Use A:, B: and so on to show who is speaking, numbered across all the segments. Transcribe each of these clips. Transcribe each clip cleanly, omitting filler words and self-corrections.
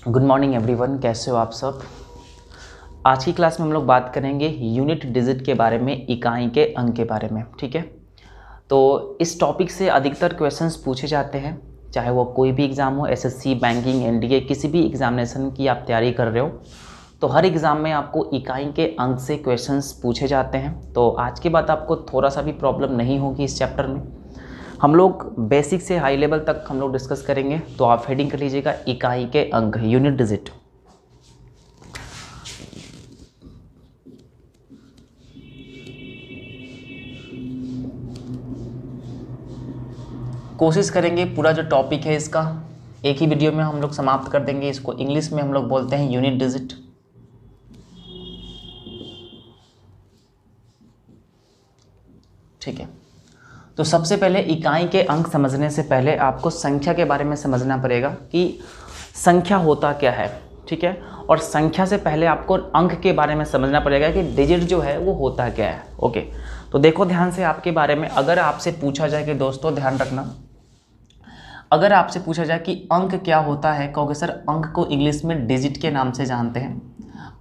A: Good morning everyone, कैसे हो आप सब। आज की क्लास में हम लोग बात करेंगे यूनिट डिजिट के बारे में, इकाई के अंक के बारे में। ठीक है, तो इस टॉपिक से अधिकतर क्वेश्चंस पूछे जाते हैं, चाहे वो कोई भी एग्ज़ाम हो, एसएससी, बैंकिंग, एनडीए, किसी भी एग्जामिनेशन की आप तैयारी कर रहे हो तो हर एग्ज़ाम में आपको इकाई के अंक से क्वेश्चंस पूछे जाते हैं। तो आज के बाद आपको थोड़ा सा भी प्रॉब्लम नहीं होगी इस चैप्टर में। हम लोग बेसिक से हाई लेवल तक हम लोग डिस्कस करेंगे। तो आप हेडिंग कर लीजिएगा इकाई के अंक, यूनिट डिजिट। कोशिश करेंगे पूरा जो टॉपिक है इसका एक ही वीडियो में हम लोग समाप्त कर देंगे। इसको इंग्लिश में हम लोग बोलते हैं यूनिट डिजिट। ठीक है, तो सबसे पहले इकाई के अंक समझने से पहले आपको संख्या के बारे में समझना पड़ेगा कि संख्या होता क्या है। ठीक है, और संख्या से पहले आपको अंक के बारे में समझना पड़ेगा कि डिजिट जो है वो होता क्या है। ओके, तो देखो ध्यान से आपके बारे में। अगर आपसे पूछा जाए कि दोस्तों ध्यान रखना, अगर आपसे पूछा जाए कि अंक क्या होता है, कहोगे सर अंक को इंग्लिश में डिजिट के नाम से जानते हैं।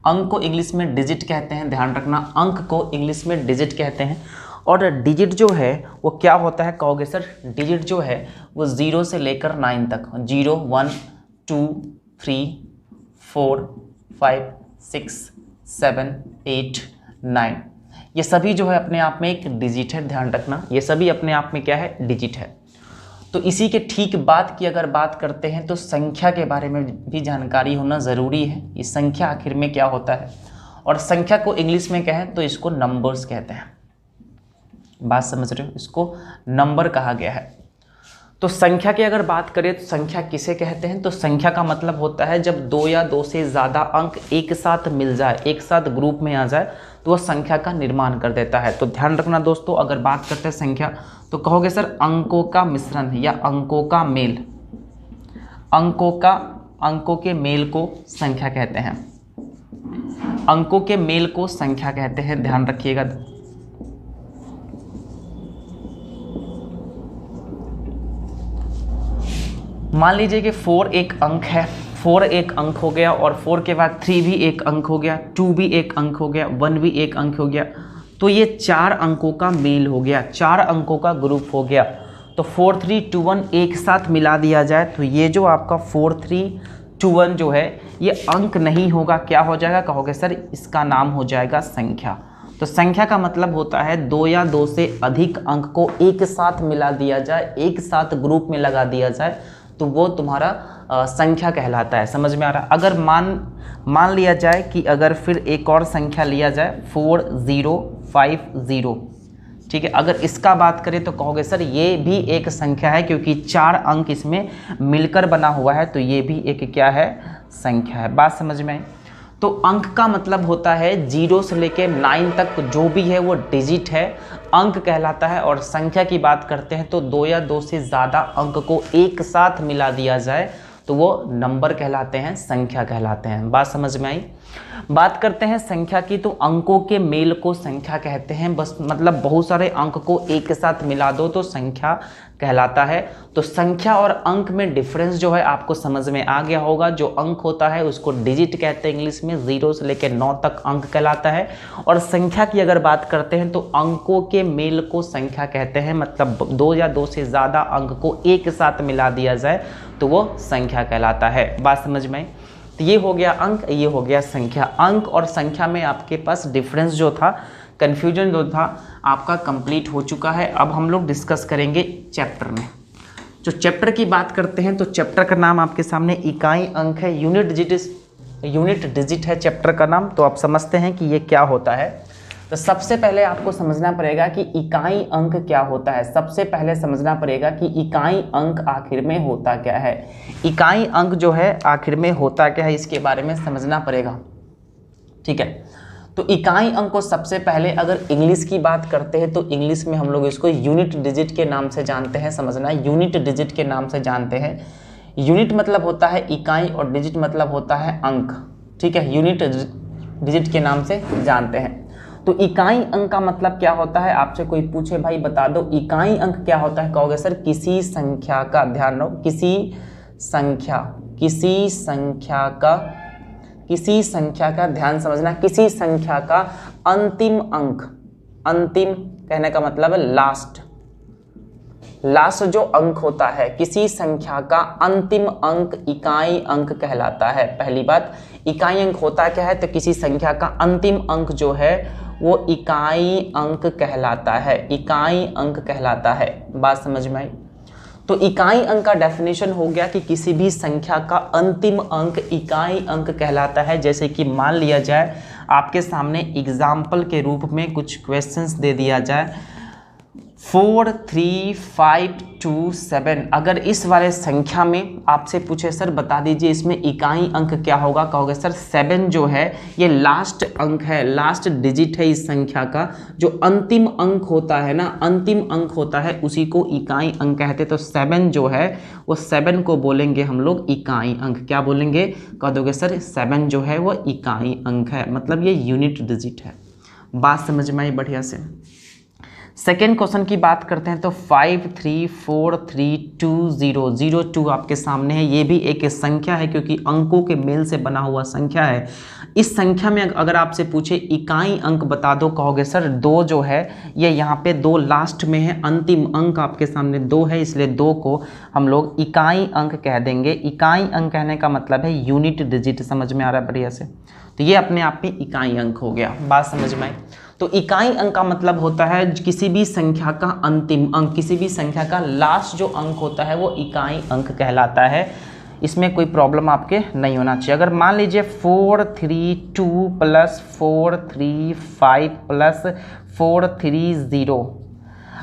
A: अंक को इंग्लिश में डिजिट कहते हैं, ध्यान रखना, अंक को इंग्लिश में डिजिट कहते हैं। और डिजिट जो है वो क्या होता है, कहोगे सर डिजिट जो है वो 0 से लेकर 9 तक, 0, 1, 2, 3, 4, 5, 6, 7, 8, 9, ये सभी जो है अपने आप में एक डिजिट है। ध्यान रखना, ये सभी अपने आप में क्या है, डिजिट है। तो इसी के ठीक बाद की अगर बात करते हैं तो संख्या के बारे में भी जानकारी होना ज़रूरी है। ये संख्या आखिर में क्या होता है, और संख्या को इंग्लिश में कहें तो इसको नंबर्स कहते हैं। बात समझ रहे हो, इसको नंबर कहा गया है। तो संख्या की अगर बात करें तो संख्या किसे कहते हैं, तो संख्या का मतलब होता है जब 2 या 2 से ज़्यादा अंक एक साथ मिल जाए, एक साथ ग्रुप में आ जाए तो वह संख्या का निर्माण कर देता है। तो ध्यान रखना दोस्तों, अगर बात करते हैं संख्या तो कहोगे सर अंकों का मिश्रण या अंकों का मेल, अंकों के मेल को संख्या कहते हैं। अंकों के मेल को संख्या कहते हैं, ध्यान रखिएगा। मान लीजिए कि 4 एक अंक है, 4 एक अंक हो गया, और 4 के बाद 3 भी एक अंक हो गया, 2 भी एक अंक हो gया, 1 भी एक अंक हो गया। तो ये 4 अंकों का मेल हो गया, 4 अंकों का ग्रुप हो गया। तो 4, 3, 2, 1 एक साथ मिला दिया जाए तो ये जो आपका 4, 3, 2, 1 जो है ये अंक नहीं होगा, क्या हो जाएगा, कहोगे सर इसका नाम हो जाएगा संख्या। तो संख्या का मतलब होता है 2 या 2 से अधिक अंक को एक साथ मिला दिया जाए, एक साथ ग्रुप में लगा दिया जाए तो वो तुम्हारा संख्या कहलाता है। समझ में आ रहा है। अगर मान लिया जाए कि अगर फिर एक और संख्या लिया जाए 4050, ठीक है, अगर इसका बात करें तो कहोगे सर ये भी एक संख्या है क्योंकि 4 अंक इसमें मिलकर बना हुआ है, तो ये भी एक क्या है, संख्या है। बात समझ में आई। तो अंक का मतलब होता है 0 से लेकर 9 तक जो भी है वो डिजिट है, अंक कहलाता है। और संख्या की बात करते हैं तो 2 या 2 से ज़्यादा अंक को एक साथ मिला दिया जाए तो वो नंबर कहलाते हैं, संख्या कहलाते हैं। बात समझ में आई। बात करते हैं संख्या की, तो अंकों के मेल को संख्या कहते हैं। बस मतलब बहुत सारे अंक को एक साथ मिला दो तो संख्या कहलाता है। तो संख्या और अंक में डिफरेंस जो है आपको समझ में आ गया होगा। जो अंक होता है उसको डिजिट कहते हैं इंग्लिश में, 0 से लेकर 9 तक अंक कहलाता है। और संख्या की अगर बात करते हैं तो अंकों के मेल को संख्या कहते हैं, मतलब 2 या 2 से ज़्यादा अंक को एक साथ मिला दिया जाए तो वो संख्या कहलाता है। बात समझ में। तो ये हो गया अंक, ये हो गया संख्या। अंक और संख्या में आपके पास डिफरेंस जो था, कन्फ्यूजन जो था आपका कंप्लीट हो चुका है। अब हम लोग डिस्कस करेंगे चैप्टर में। जो चैप्टर की बात करते हैं तो चैप्टर का नाम आपके सामने इकाई अंक है, यूनिट डिजिट है चैप्टर का नाम। तो आप समझते हैं कि ये क्या होता है। तो सबसे पहले आपको समझना पड़ेगा कि इकाई अंक क्या होता है। सबसे पहले समझना पड़ेगा कि इकाई अंक आखिर में होता क्या है। इकाई अंक जो है आखिर में होता क्या है, इसके बारे में समझना पड़ेगा। ठीक है, तो इकाई अंक को सबसे पहले अगर इंग्लिश की बात करते हैं तो इंग्लिश में हम लोग इसको यूनिट डिजिट के नाम से जानते हैं। समझना, यूनिट डिजिट के नाम से जानते हैं। यूनिट मतलब होता है इकाई और डिजिट मतलब होता है अंक। ठीक है, यूनिट डिजिट के नाम से जानते हैं। तो इकाई अंक का मतलब क्या होता है, आपसे कोई पूछे भाई बता दो इकाई अंक क्या होता है, कहोगे सर किसी संख्या का, ध्यान रहो, किसी संख्या किसी संख्या का ध्यान समझना, किसी संख्या का अंतिम अंक, अंतिम कहने का मतलब है लास्ट जो अंक होता है, किसी संख्या का अंतिम अंक इकाई अंक कहलाता है। पहली बात, इकाई अंक होता क्या है, तो किसी संख्या का अंतिम अंक जो है वो इकाई अंक कहलाता है, इकाई अंक कहलाता है। बात समझ में आई? तो इकाई अंक का डेफिनेशन हो गया कि किसी भी संख्या का अंतिम अंक इकाई अंक कहलाता है। जैसे कि मान लिया जाए आपके सामने एग्जाम्पल के रूप में कुछ क्वेश्चंस दे दिया जाए 4 3 5 2 7, अगर इस वाले संख्या में आपसे पूछे सर बता दीजिए इसमें इकाई अंक क्या होगा, कहोगे सर 7 जो है ये लास्ट अंक है, लास्ट डिजिट है इस संख्या का, जो अंतिम अंक होता है ना, अंतिम अंक होता है उसी को इकाई अंक कहते हैं। तो 7 जो है वो 7 को बोलेंगे हम लोग इकाई अंक। क्या बोलेंगे, कह दोगे सर 7 जो है वो इकाई अंक है, मतलब ये यूनिट डिजिट है। बात समझ में आई बढ़िया से? सेकेंड क्वेश्चन की बात करते हैं तो 5 3 4 3 2 0 0 2 आपके सामने है। ये भी एक संख्या है क्योंकि अंकों के मेल से बना हुआ संख्या है। इस संख्या में अगर आपसे पूछे इकाई अंक बता दो, कहोगे सर 2 जो है ये यहाँ पे 2 लास्ट में है, अंतिम अंक आपके सामने 2 है, इसलिए 2 को हम लोग इकाई अंक कह देंगे। इकाई अंक कहने का मतलब है यूनिट डिजिट। समझ में आ रहा है बढ़िया से? तो ये अपने आप में इकाई अंक हो गया। बात समझ में आई? तो इकाई अंक का मतलब होता है किसी भी संख्या का अंतिम अंक, किसी भी संख्या का लास्ट जो अंक होता है वो इकाई अंक कहलाता है। इसमें कोई प्रॉब्लम आपके नहीं होना चाहिए। अगर मान लीजिए 4 3 2 प्लस 4 3 5 प्लस 4 3 0,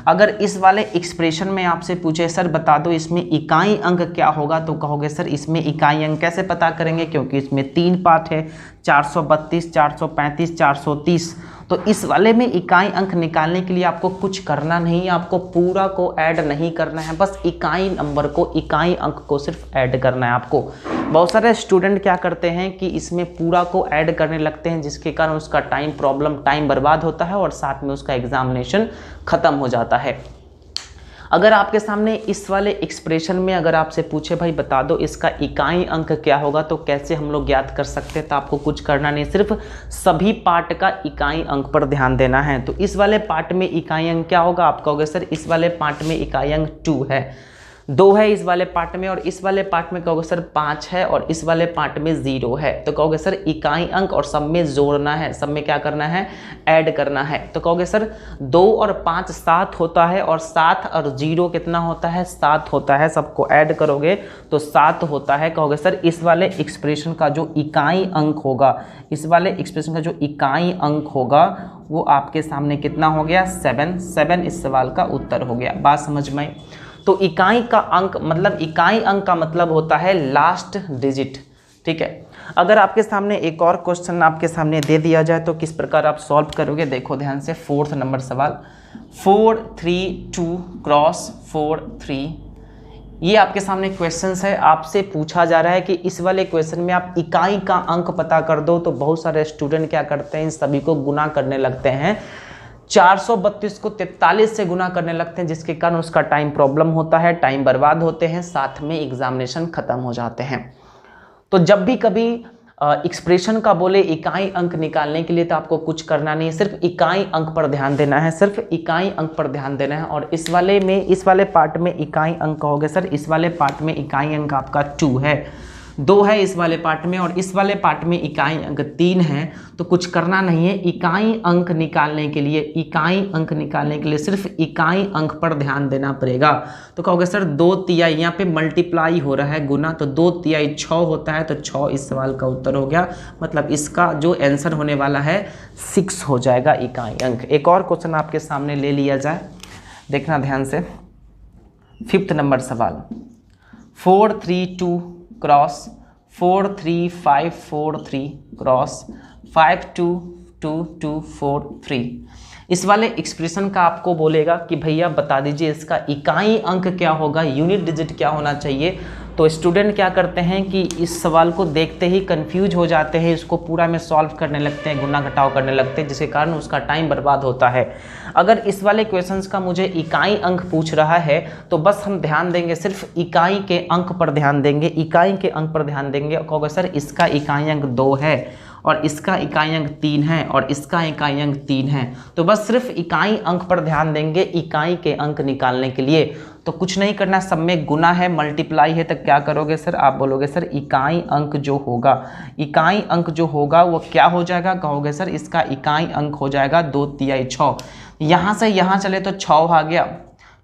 A: अगर इस वाले एक्सप्रेशन में आपसे पूछे सर बता दो इसमें इकाई अंक क्या होगा, तो कहोगे सर इसमें इकाई अंक कैसे पता करेंगे, क्योंकि इसमें 3 पार्ट है, 432 435 430। तो इस वाले में इकाई अंक निकालने के लिए आपको कुछ करना नहीं है, आपको पूरा को ऐड नहीं करना है, बस इकाई नंबर को, इकाई अंक को सिर्फ ऐड करना है आपको। बहुत सारे स्टूडेंट क्या करते हैं कि इसमें पूरा को ऐड करने लगते हैं, जिसके कारण उसका टाइम बर्बाद होता है और साथ में उसका एग्जामिनेशन खत्म हो जाता है। अगर आपके सामने इस वाले एक्सप्रेशन में अगर आपसे पूछे भाई बता दो इसका इकाई अंक क्या होगा, तो कैसे हम लोग ज्ञात कर सकते हैं, तो आपको कुछ करना नहीं, सिर्फ सभी पार्ट का इकाई अंक पर ध्यान देना है। तो इस वाले पार्ट में इकाई अंक क्या होगा, आप कहोगे सर इस वाले पार्ट में इकाई अंक 2 है, 2 है इस वाले पार्ट में, और इस वाले पार्ट में कहोगे सर 5 है, और इस वाले पार्ट में 0 है। तो कहोगे सर इकाई अंक और सब में जोड़ना है, सब में क्या करना है, ऐड करना है। तो कहोगे सर 2 और 5 7 होता है, और 7 और 0 कितना होता है, 7 होता है। सबको ऐड करोगे तो 7 होता है। कहोगे सर इस वाले एक्सप्रेशन का जो इकाई अंक होगा, इस वाले एक्सप्रेशन का जो इकाई अंक होगा वो आपके सामने कितना हो गया, 7 इस सवाल का उत्तर हो गया। बात समझ में आई? तो इकाई का अंक मतलब, इकाई अंक का मतलब होता है लास्ट डिजिट। ठीक है। अगर आपके सामने एक और क्वेश्चन आपके सामने दे दिया जाए तो किस प्रकार आप सॉल्व करोगे, देखो ध्यान से। 4th नंबर सवाल 4 3 2 क्रॉस 4 3, ये आपके सामने क्वेश्चंस है। आपसे पूछा जा रहा है कि इस वाले क्वेश्चन में आप इकाई का अंक पता कर दो। तो बहुत सारे स्टूडेंट क्या करते हैं, इन सभी को गुना करने लगते हैं, 432 को 43 से गुना करने लगते हैं, जिसके कारण उसका टाइम प्रॉब्लम होता है, टाइम बर्बाद होते हैं, साथ में एग्जामिनेशन खत्म हो जाते हैं। तो जब भी कभी एक्सप्रेशन का बोले इकाई अंक निकालने के लिए, तो आपको कुछ करना नहीं है, सिर्फ इकाई अंक पर ध्यान देना है, सिर्फ इकाई अंक पर ध्यान देना है। और इस वाले पार्ट में इकाई अंक कहोगे सर इस वाले पार्ट में इकाई अंक आपका 2 है, 2 है इस वाले पार्ट में, और इस वाले पार्ट में इकाई अंक 3 है। तो कुछ करना नहीं है, इकाई अंक निकालने के लिए, इकाई अंक निकालने के लिए सिर्फ इकाई अंक पर ध्यान देना पड़ेगा। तो कहोगे सर 2 तिहाई, यहाँ पे मल्टीप्लाई हो रहा है, गुना, तो 2 तिहाई 6 होता है, तो 6 इस सवाल का उत्तर हो गया। मतलब इसका जो आंसर होने वाला है 6 हो जाएगा इकाई अंक। एक और क्वेश्चन आपके सामने ले लिया जाए, देखना ध्यान से। 5th नंबर सवाल 4 3 2 क्रॉस 4 3 5 4 3 क्रॉस 5 2 2 2 4 3। इस वाले एक्सप्रेशन का आपको बोलेगा कि भैया बता दीजिए इसका इकाई अंक क्या होगा, यूनिट डिजिट क्या होना चाहिए। तो स्टूडेंट क्या करते हैं कि इस सवाल को देखते ही कंफ्यूज हो जाते हैं, इसको पूरा में सॉल्व करने लगते हैं, गुना घटाव करने लगते हैं, जिसके कारण उसका टाइम बर्बाद होता है। अगर इस वाले क्वेश्चंस का मुझे इकाई अंक पूछ रहा है तो बस हम ध्यान देंगे, सिर्फ इकाई के अंक पर ध्यान देंगे, इकाई के अंक पर ध्यान देंगे। कहोगे सर इसका इकाई अंक 2 है और इसका इकाई अंक 3 है और इसका इकाई अंक 3 है, तो बस सिर्फ इकाई अंक पर ध्यान देंगे इकाई के अंक निकालने के लिए। तो कुछ नहीं करना, सब में गुना है, मल्टीप्लाई है, तो क्या करोगे सर, आप बोलोगे सर इकाई अंक जो होगा, इकाई अंक जो होगा वो क्या हो जाएगा, कहोगे सर इसका इकाई अंक हो जाएगा 2 तिहाई 6। यहाँ से यहाँ चले तो 6 आ गया,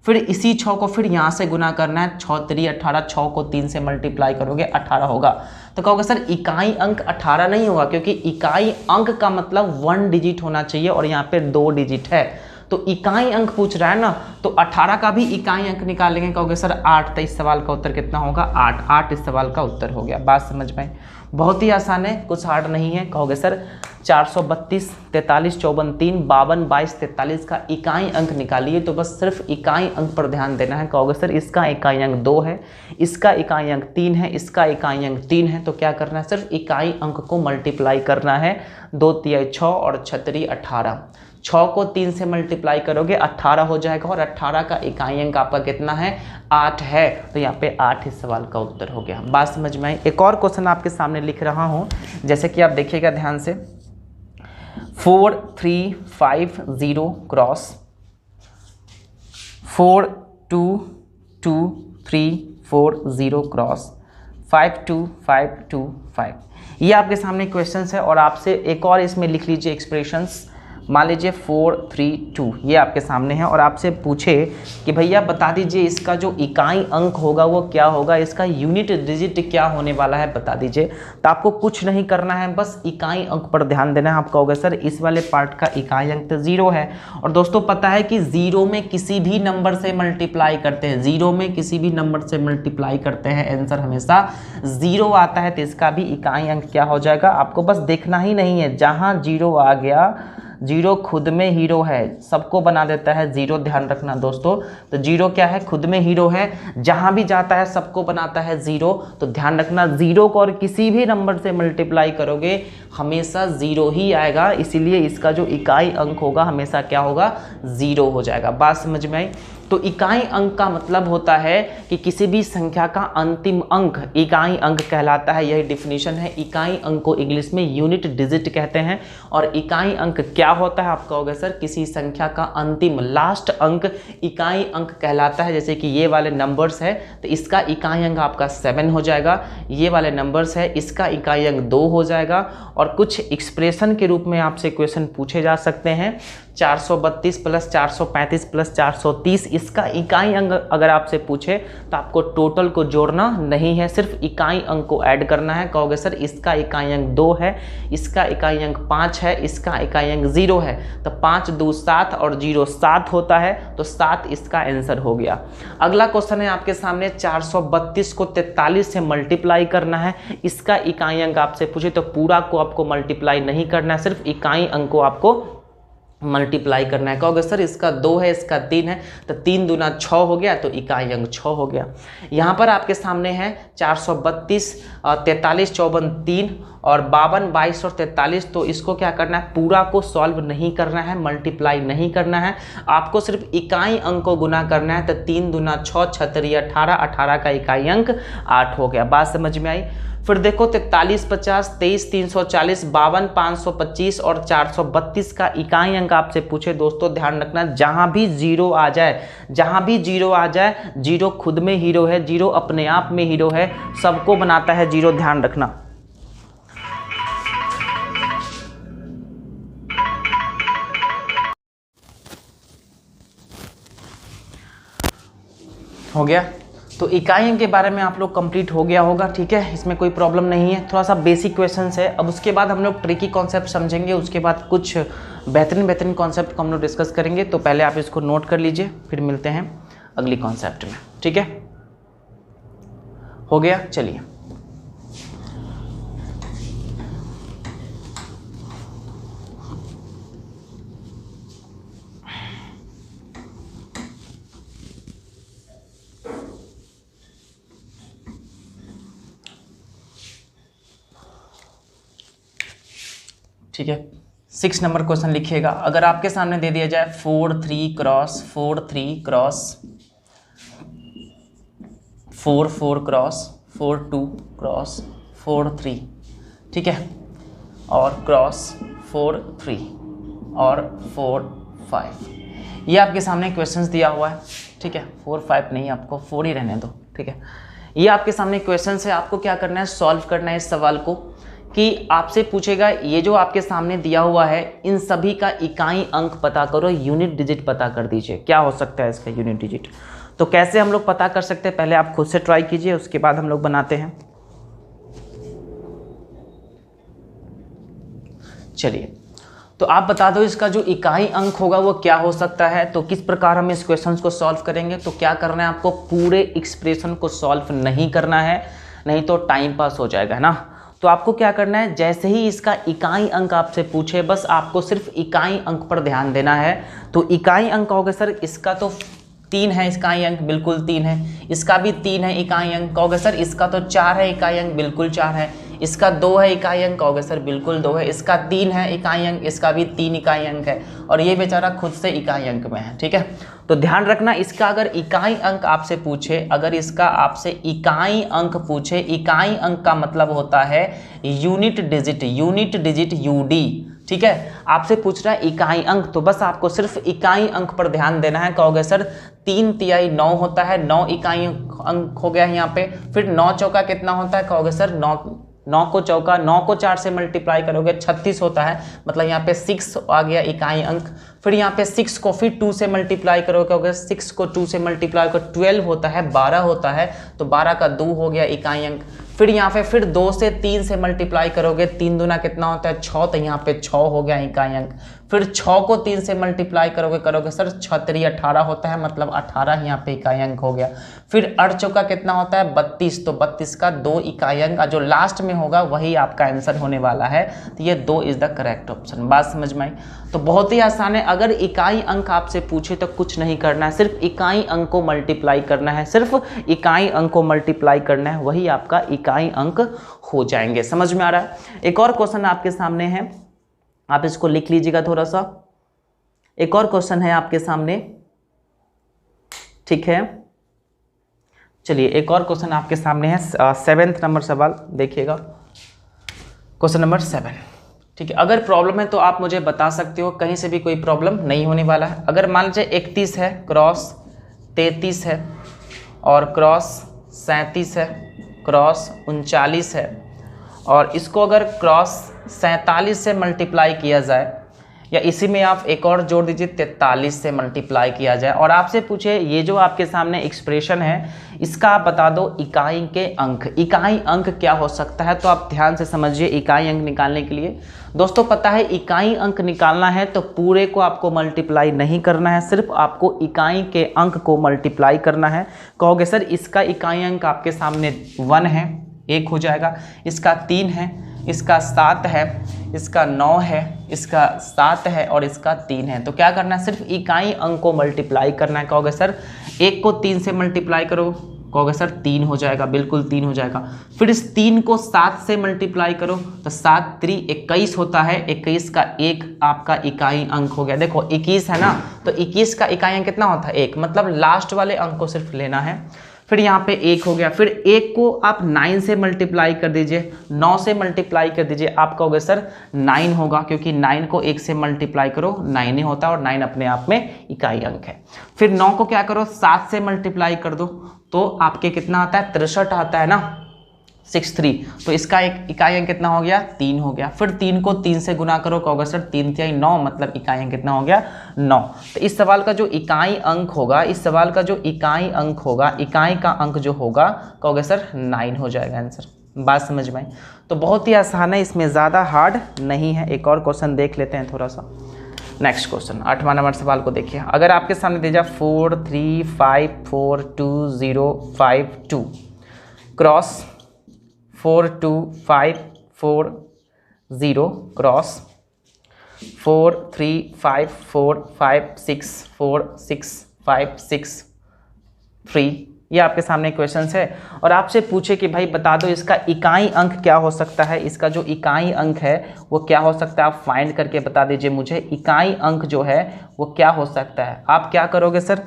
A: फिर इसी 6 को फिर यहाँ से गुना करना है, 6 3 18, 6 को 3 से मल्टीप्लाई करोगे 18 होगा। तो कहोगे सर इकाई अंक 18 नहीं होगा, क्योंकि इकाई अंक का मतलब 1 डिजिट होना चाहिए और यहाँ पे 2 डिजिट है, तो इकाई अंक पूछ रहा है ना, तो 18 का भी इकाई अंक निकालेंगे। कहोगे सर 8, तो इस सवाल का उत्तर कितना होगा, 8। 8 इस सवाल का उत्तर हो गया। बात समझ में, बहुत ही आसान है, कुछ हार्ड नहीं है। कहोगे सर 432, 43, 54, 3, 52, 22, 43 का इकाई अंक निकालिए, तो बस सिर्फ इकाई अंक पर ध्यान देना है। कहोगे सर इसका इकाई अंक 2 है, इसका इकाई अंक 3 है, इसका इकाई अंक 3 है, तो क्या करना है, सिर्फ इकाई अंक को मल्टीप्लाई करना है। 2 तिहाई 6 और 6 3 18, 6 को 3 से मल्टीप्लाई करोगे 18 हो जाएगा और 18 का इकाई अंक आपका कितना है, 8 है, तो यहाँ पे 8 इस सवाल का उत्तर हो गया। बात समझ में आई। एक और क्वेश्चन आपके सामने लिख रहा हूँ, जैसे कि आप देखिएगा ध्यान से, 4 3 5 0 क्रॉस 4 2 2 3 4 0 क्रॉस 5 2 5 2 5, ये आपके सामने क्वेश्चंस है। और आपसे एक और इसमें लिख लीजिए एक्सप्रेशंस, मान लीजिए 4 3 2, ये आपके सामने है और आपसे पूछे कि भैया बता दीजिए इसका जो इकाई अंक होगा वो क्या होगा, इसका यूनिट डिजिट क्या होने वाला है बता दीजिए। तो आपको कुछ नहीं करना है, बस इकाई अंक पर ध्यान देना है। आप कहोगे सर इस वाले पार्ट का इकाई अंक तो 0 है, और दोस्तों पता है कि 0 में किसी भी नंबर से मल्टीप्लाई करते हैं, 0 में किसी भी नंबर से मल्टीप्लाई करते हैं, आंसर हमेशा 0 आता है, तो इसका भी इकाई अंक क्या हो जाएगा, आपको बस देखना ही नहीं है। जहाँ 0 आ गया, 0 खुद में हीरो है, सबको बना देता है 0, ध्यान रखना दोस्तों। तो 0 क्या है, खुद में हीरो है, जहां भी जाता है सबको बनाता है 0, तो ध्यान रखना 0 को और किसी भी नंबर से मल्टीप्लाई करोगे हमेशा 0 ही आएगा, इसीलिए इसका जो इकाई अंक होगा हमेशा क्या होगा, 0 हो जाएगा। बात समझ में आई। तो इकाई अंक का मतलब होता है कि किसी भी संख्या का अंतिम अंक इकाई अंक कहलाता है, यही डिफिनीशन है। इकाई अंक को इंग्लिश में यूनिट डिजिट कहते हैं। और इकाई अंक क्या होता है, आप कहोगे सर किसी संख्या का अंतिम लास्ट अंक इकाई अंक कहलाता है। जैसे कि ये वाले नंबर्स है तो इसका इकाई अंक आपका 7 हो जाएगा, ये वाले नंबर्स है इसका इकाई अंक 2 हो जाएगा। और कुछ एक्सप्रेशन के रूप में आपसे क्वेश्चन पूछे जा सकते हैं, 432 प्लस 435 प्लस 430, इसका इकाई अंक अगर आपसे पूछे तो आपको टोटल को जोड़ना नहीं है, सिर्फ इकाई अंक को ऐड करना है। कहोगे सर इसका इकाई अंक 2 है, इसका इकाई अंक 5 है, इसका इकाई अंक 0 है, तो 5 2 7 और 0 7 होता है, तो 7 इसका आंसर हो गया। अगला क्वेश्चन है आपके सामने, 432 को 43 से मल्टीप्लाई करना है, इसका इकाई अंक आपसे पूछे तो पूरा को आपको मल्टीप्लाई नहीं करना है, सिर्फ इकाई अंक को आपको मल्टीप्लाई करना है। कहोगे सर इसका 2 है, इसका 3 है, तो 3 दूना 6 हो गया, तो इकाई अंक 6 हो गया। यहाँ पर आपके सामने है 432, 43, 54, 3 और 52, 22 और 43, तो इसको क्या करना है, पूरा को सॉल्व नहीं करना है, मल्टीप्लाई नहीं करना है, आपको सिर्फ इकाई अंक को गुना करना है। तो 3 दूना 6, 6 3 18, 18 का इकाई अंक 8 हो गया। बात समझ में आई। फिर देखो 43 50, 23 340, 52 525 और 432 का इकाई अंक आपसे पूछे, दोस्तों ध्यान रखना जहां भी 0 आ जाए, जहां भी 0 आ जाए, 0 खुद में हीरो है, 0 अपने आप में हीरो है, सबको बनाता है 0, ध्यान रखना। हो गया। तो इकाई अंक के बारे में आप लोग कंप्लीट हो गया होगा, ठीक है, इसमें कोई प्रॉब्लम नहीं है, थोड़ा सा बेसिक क्वेश्चंस है। अब उसके बाद हम लोग ट्रिकी कॉन्सेप्ट समझेंगे, उसके बाद कुछ बेहतरीन कॉन्सेप्ट को हम लोग डिस्कस करेंगे। तो पहले आप इसको नोट कर लीजिए, फिर मिलते हैं अगली कॉन्सेप्ट में, ठीक है। हो गया, चलिए। ठीक है। 6 नंबर क्वेश्चन लिखिएगा। अगर आपके सामने दे दिया जाए 4 3 क्रॉस 4 3 क्रॉस 4 4 क्रॉस 4 2 क्रॉस 4 3, ठीक है, और क्रॉस 4 3 और 4 5, ये आपके सामने क्वेश्चंस दिया हुआ है, ठीक है। 4 5 नहीं, आपको 4 ही रहने दो, ठीक है। ये आपके सामने क्वेश्चंस है, आपको क्या करना है, सॉल्व करना है इस सवाल को, कि आपसे पूछेगा ये जो आपके सामने दिया हुआ है इन सभी का इकाई अंक पता करो, यूनिट डिजिट पता कर दीजिए, क्या हो सकता है इसका यूनिट डिजिट। तो कैसे हम लोग पता कर सकते हैं, पहले आप खुद से ट्राई कीजिए, उसके बाद हम लोग बनाते हैं। चलिए, तो आप बता दो इसका जो इकाई अंक होगा वो क्या हो सकता है। तो किस प्रकार हम इस क्वेश्चन को सॉल्व करेंगे, तो क्या करना है आपको, पूरे एक्सप्रेशन को सॉल्व नहीं करना है, नहीं तो टाइम पास हो जाएगा, है ना। तो आपको क्या करना है, जैसे ही इसका इकाई अंक आपसे पूछे, बस आपको सिर्फ इकाई अंक पर ध्यान देना है। तो इकाई अंक कहोगे सर इसका तो 3 है इकाई अंक, बिल्कुल 3 है। इसका भी 3 है इकाई अंक, कहोगे सर इसका तो 4 है इकाई अंक, बिल्कुल 4 है। इसका 2 है इकाई अंक, कहोगे सर बिल्कुल 2 है। इसका 3 है इकाई अंक, इसका भी 3 इकाई अंक है, और ये बेचारा खुद से इकाई अंक में है, ठीक है। तो ध्यान रखना, इसका अगर इकाई अंक आपसे पूछे, अगर इसका आपसे इकाई अंक पूछे, इकाई अंक का मतलब होता है unit digit, unit digit UD, ठीक है। आपसे पूछ रहा है इकाई अंक, तो बस आपको सिर्फ इकाई अंक पर ध्यान देना है। कहोगे सर 3 तिहाई 9 होता है, 9 इकाई अंक हो गया है यहाँ पे। फिर 9 चौका कितना होता है, कहोगे सर 9 को चौका, 9 को 4 से मल्टीप्लाई करोगे 36 होता है, मतलब यहाँ पे 6 आ गया इकाई अंक। फिर यहाँ पे 6 को फिर 2 से मल्टीप्लाई करोगे, 6 को 2 से मल्टीप्लाई करो 12 होता है, 12 होता है, तो 12 का 2 हो गया इकाई अंक। फिर यहाँ पे फिर 2 से 3 से मल्टीप्लाई करोगे, 3 दूना कितना होता है 6, तो यहाँ पे 6 हो गया इकाई अंक। फिर 6 को 3 से मल्टीप्लाई करोगे सर 6 3 18 होता है, मतलब 18 यहाँ पे इकाई अंक हो गया। फिर 8 चौका कितना होता है 32, तो 32 का 2 इकाई अंक, जो लास्ट में होगा वही आपका आंसर होने वाला है। तो ये 2 इज द करेक्ट ऑप्शन। बात समझ में आई। तो बहुत ही आसान है, अगर इकाई अंक आपसे पूछे तो कुछ नहीं करना है, सिर्फ इकाई अंक को मल्टीप्लाई करना है, सिर्फ इकाई अंक को मल्टीप्लाई करना है, वही आपका इकाई अंक हो जाएंगे। समझ में आ रहा है। एक और क्वेश्चन आपके सामने है, आप इसको लिख लीजिएगा थोड़ा सा। एक और क्वेश्चन है आपके सामने, ठीक है। चलिए, एक और क्वेश्चन आपके सामने है, 7th नंबर सवाल देखिएगा, क्वेश्चन नंबर 7, ठीक है। अगर प्रॉब्लम है तो आप मुझे बता सकते हो, कहीं से भी कोई प्रॉब्लम नहीं होने वाला है। अगर मान लीजिए 31 है क्रॉस 33 है और क्रॉस 37 है क्रॉस 39 है, और इसको अगर क्रॉस 47 से मल्टीप्लाई किया जाए, या इसी में आप एक और जोड़ दीजिए 43 से मल्टीप्लाई किया जाए, और आपसे पूछे ये जो आपके सामने एक्सप्रेशन है इसका आप बता दो इकाई के अंक, इकाई अंक क्या हो सकता है। तो आप ध्यान से समझिए, इकाई अंक निकालने के लिए दोस्तों पता है इकाई अंक निकालना है तो पूरे को आपको मल्टीप्लाई नहीं करना है, सिर्फ आपको इकाई के अंक को मल्टीप्लाई करना है। कहोगे सर इसका इकाई अंक आपके सामने 1 है, 1 हो जाएगा, इसका 3 है, इसका 7 है, इसका 9 है, इसका 7 है और इसका 3 है। तो क्या करना है, सिर्फ इकाई अंक को मल्टीप्लाई करना है। कहोगे सर 1 को 3 से मल्टीप्लाई करो, कहोगे सर 3 हो जाएगा, बिल्कुल 3 हो जाएगा। फिर इस 3 को 7 से मल्टीप्लाई करो, तो 7 3 21 होता है, 21 का 1 आपका इकाई अंक हो गया। देखो 21 है ना, तो 21 का इकाई अंक कितना होता है 1, मतलब लास्ट वाले अंक को सिर्फ लेना है। फिर यहाँ पे 1 हो गया, फिर 1 को आप 9 से मल्टीप्लाई कर दीजिए, 9 से मल्टीप्लाई कर दीजिए, आप कहोगे सर 9 होगा, क्योंकि 9 को 1 से मल्टीप्लाई करो 9 ही होता है, और 9 अपने आप में इकाई अंक है। फिर 9 को क्या करो 7 से मल्टीप्लाई कर दो, तो आपके कितना आता है 63 आता है ना, 63, तो इसका एक इकाई अंक कितना हो गया 3 हो गया। फिर 3 को 3 से गुना करो, कहोगे सर 3 तिहाई 9, मतलब इकाई अंक कितना हो गया 9। तो इस सवाल का जो इकाई अंक होगा, इस सवाल का जो इकाई अंक होगा, इकाई का अंक जो होगा, कहोगे सर 9 हो जाएगा आंसर। बात समझ में आई। तो बहुत ही आसान है, इसमें ज़्यादा हार्ड नहीं है। एक और क्वेश्चन देख लेते हैं थोड़ा सा। नेक्स्ट क्वेश्चन 8वां नंबर सवाल को देखिए। अगर आपके सामने दे जाए 4 3 5 4 2 0 5 2 क्रॉस 4 2 5 4 0 क्रॉस 4 3 5 4 5 6 4 6 5 6 3, ये आपके सामने क्वेश्चन है और आपसे पूछे कि भाई बता दो इसका इकाई अंक क्या हो सकता है, इसका जो इकाई अंक है वो क्या हो सकता है, आप फाइंड करके बता दीजिए मुझे इकाई अंक जो है वो क्या हो सकता है। आप क्या करोगे सर,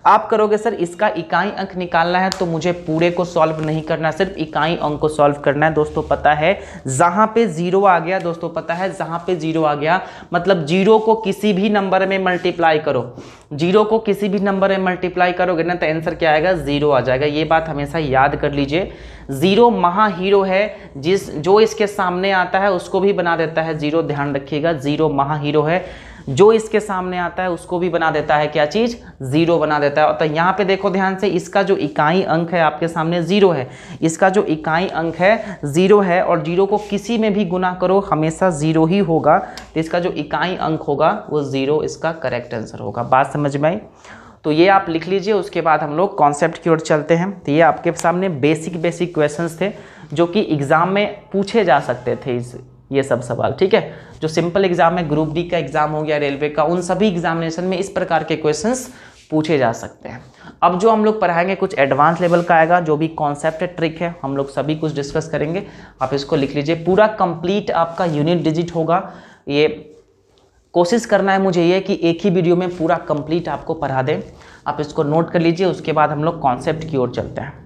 A: आप करोगे सर इसका इकाई अंक निकालना है तो मुझे पूरे को सॉल्व नहीं करना, सिर्फ इकाई अंक को सॉल्व करना है। दोस्तों पता है जहां पे जीरो आ गया, दोस्तों पता है जहां पे जीरो आ गया मतलब जीरो को किसी भी नंबर में मल्टीप्लाई करो, जीरो को किसी भी नंबर में मल्टीप्लाई करोगे ना तो आंसर क्या आएगा, जीरो आ जाएगा। ये बात हमेशा याद कर लीजिए। जीरो महा हीरो है, जो इसके सामने आता है उसको भी बना देता है जीरो, ध्यान रखिएगा। जीरो महा हीरो है, जो इसके सामने आता है उसको भी बना देता है क्या चीज, जीरो बना देता है। तो यहाँ पे देखो ध्यान से, इसका जो इकाई अंक है आपके सामने जीरो है, इसका जो इकाई अंक है जीरो है और जीरो को किसी में भी गुना करो हमेशा जीरो ही होगा, तो इसका जो इकाई अंक होगा वो जीरो इसका करेक्ट आंसर होगा। बात समझ में आई? तो ये आप लिख लीजिए, उसके बाद हम लोग कॉन्सेप्ट की ओर चलते हैं। तो ये आपके सामने बेसिक क्वेश्चंस थे जो कि एग्जाम में पूछे जा सकते थे, ये सब सवाल, ठीक है। जो सिंपल एग्जाम है, ग्रुप डी का एग्जाम हो गया, रेलवे का, उन सभी एग्जामिनेशन में इस प्रकार के क्वेश्चंस पूछे जा सकते हैं। अब जो हम लोग पढ़ाएंगे कुछ एडवांस लेवल का आएगा, जो भी कॉन्सेप्ट ट्रिक है हम लोग सभी कुछ डिस्कस करेंगे। आप इसको लिख लीजिए, पूरा कंप्लीट आपका यूनिट डिजिट होगा। ये कोशिश करना है मुझे ये कि एक ही वीडियो में पूरा कंप्लीट आपको पढ़ा दें। आप इसको नोट कर लीजिए, उसके बाद हम लोग कॉन्सेप्ट की ओर चलते हैं।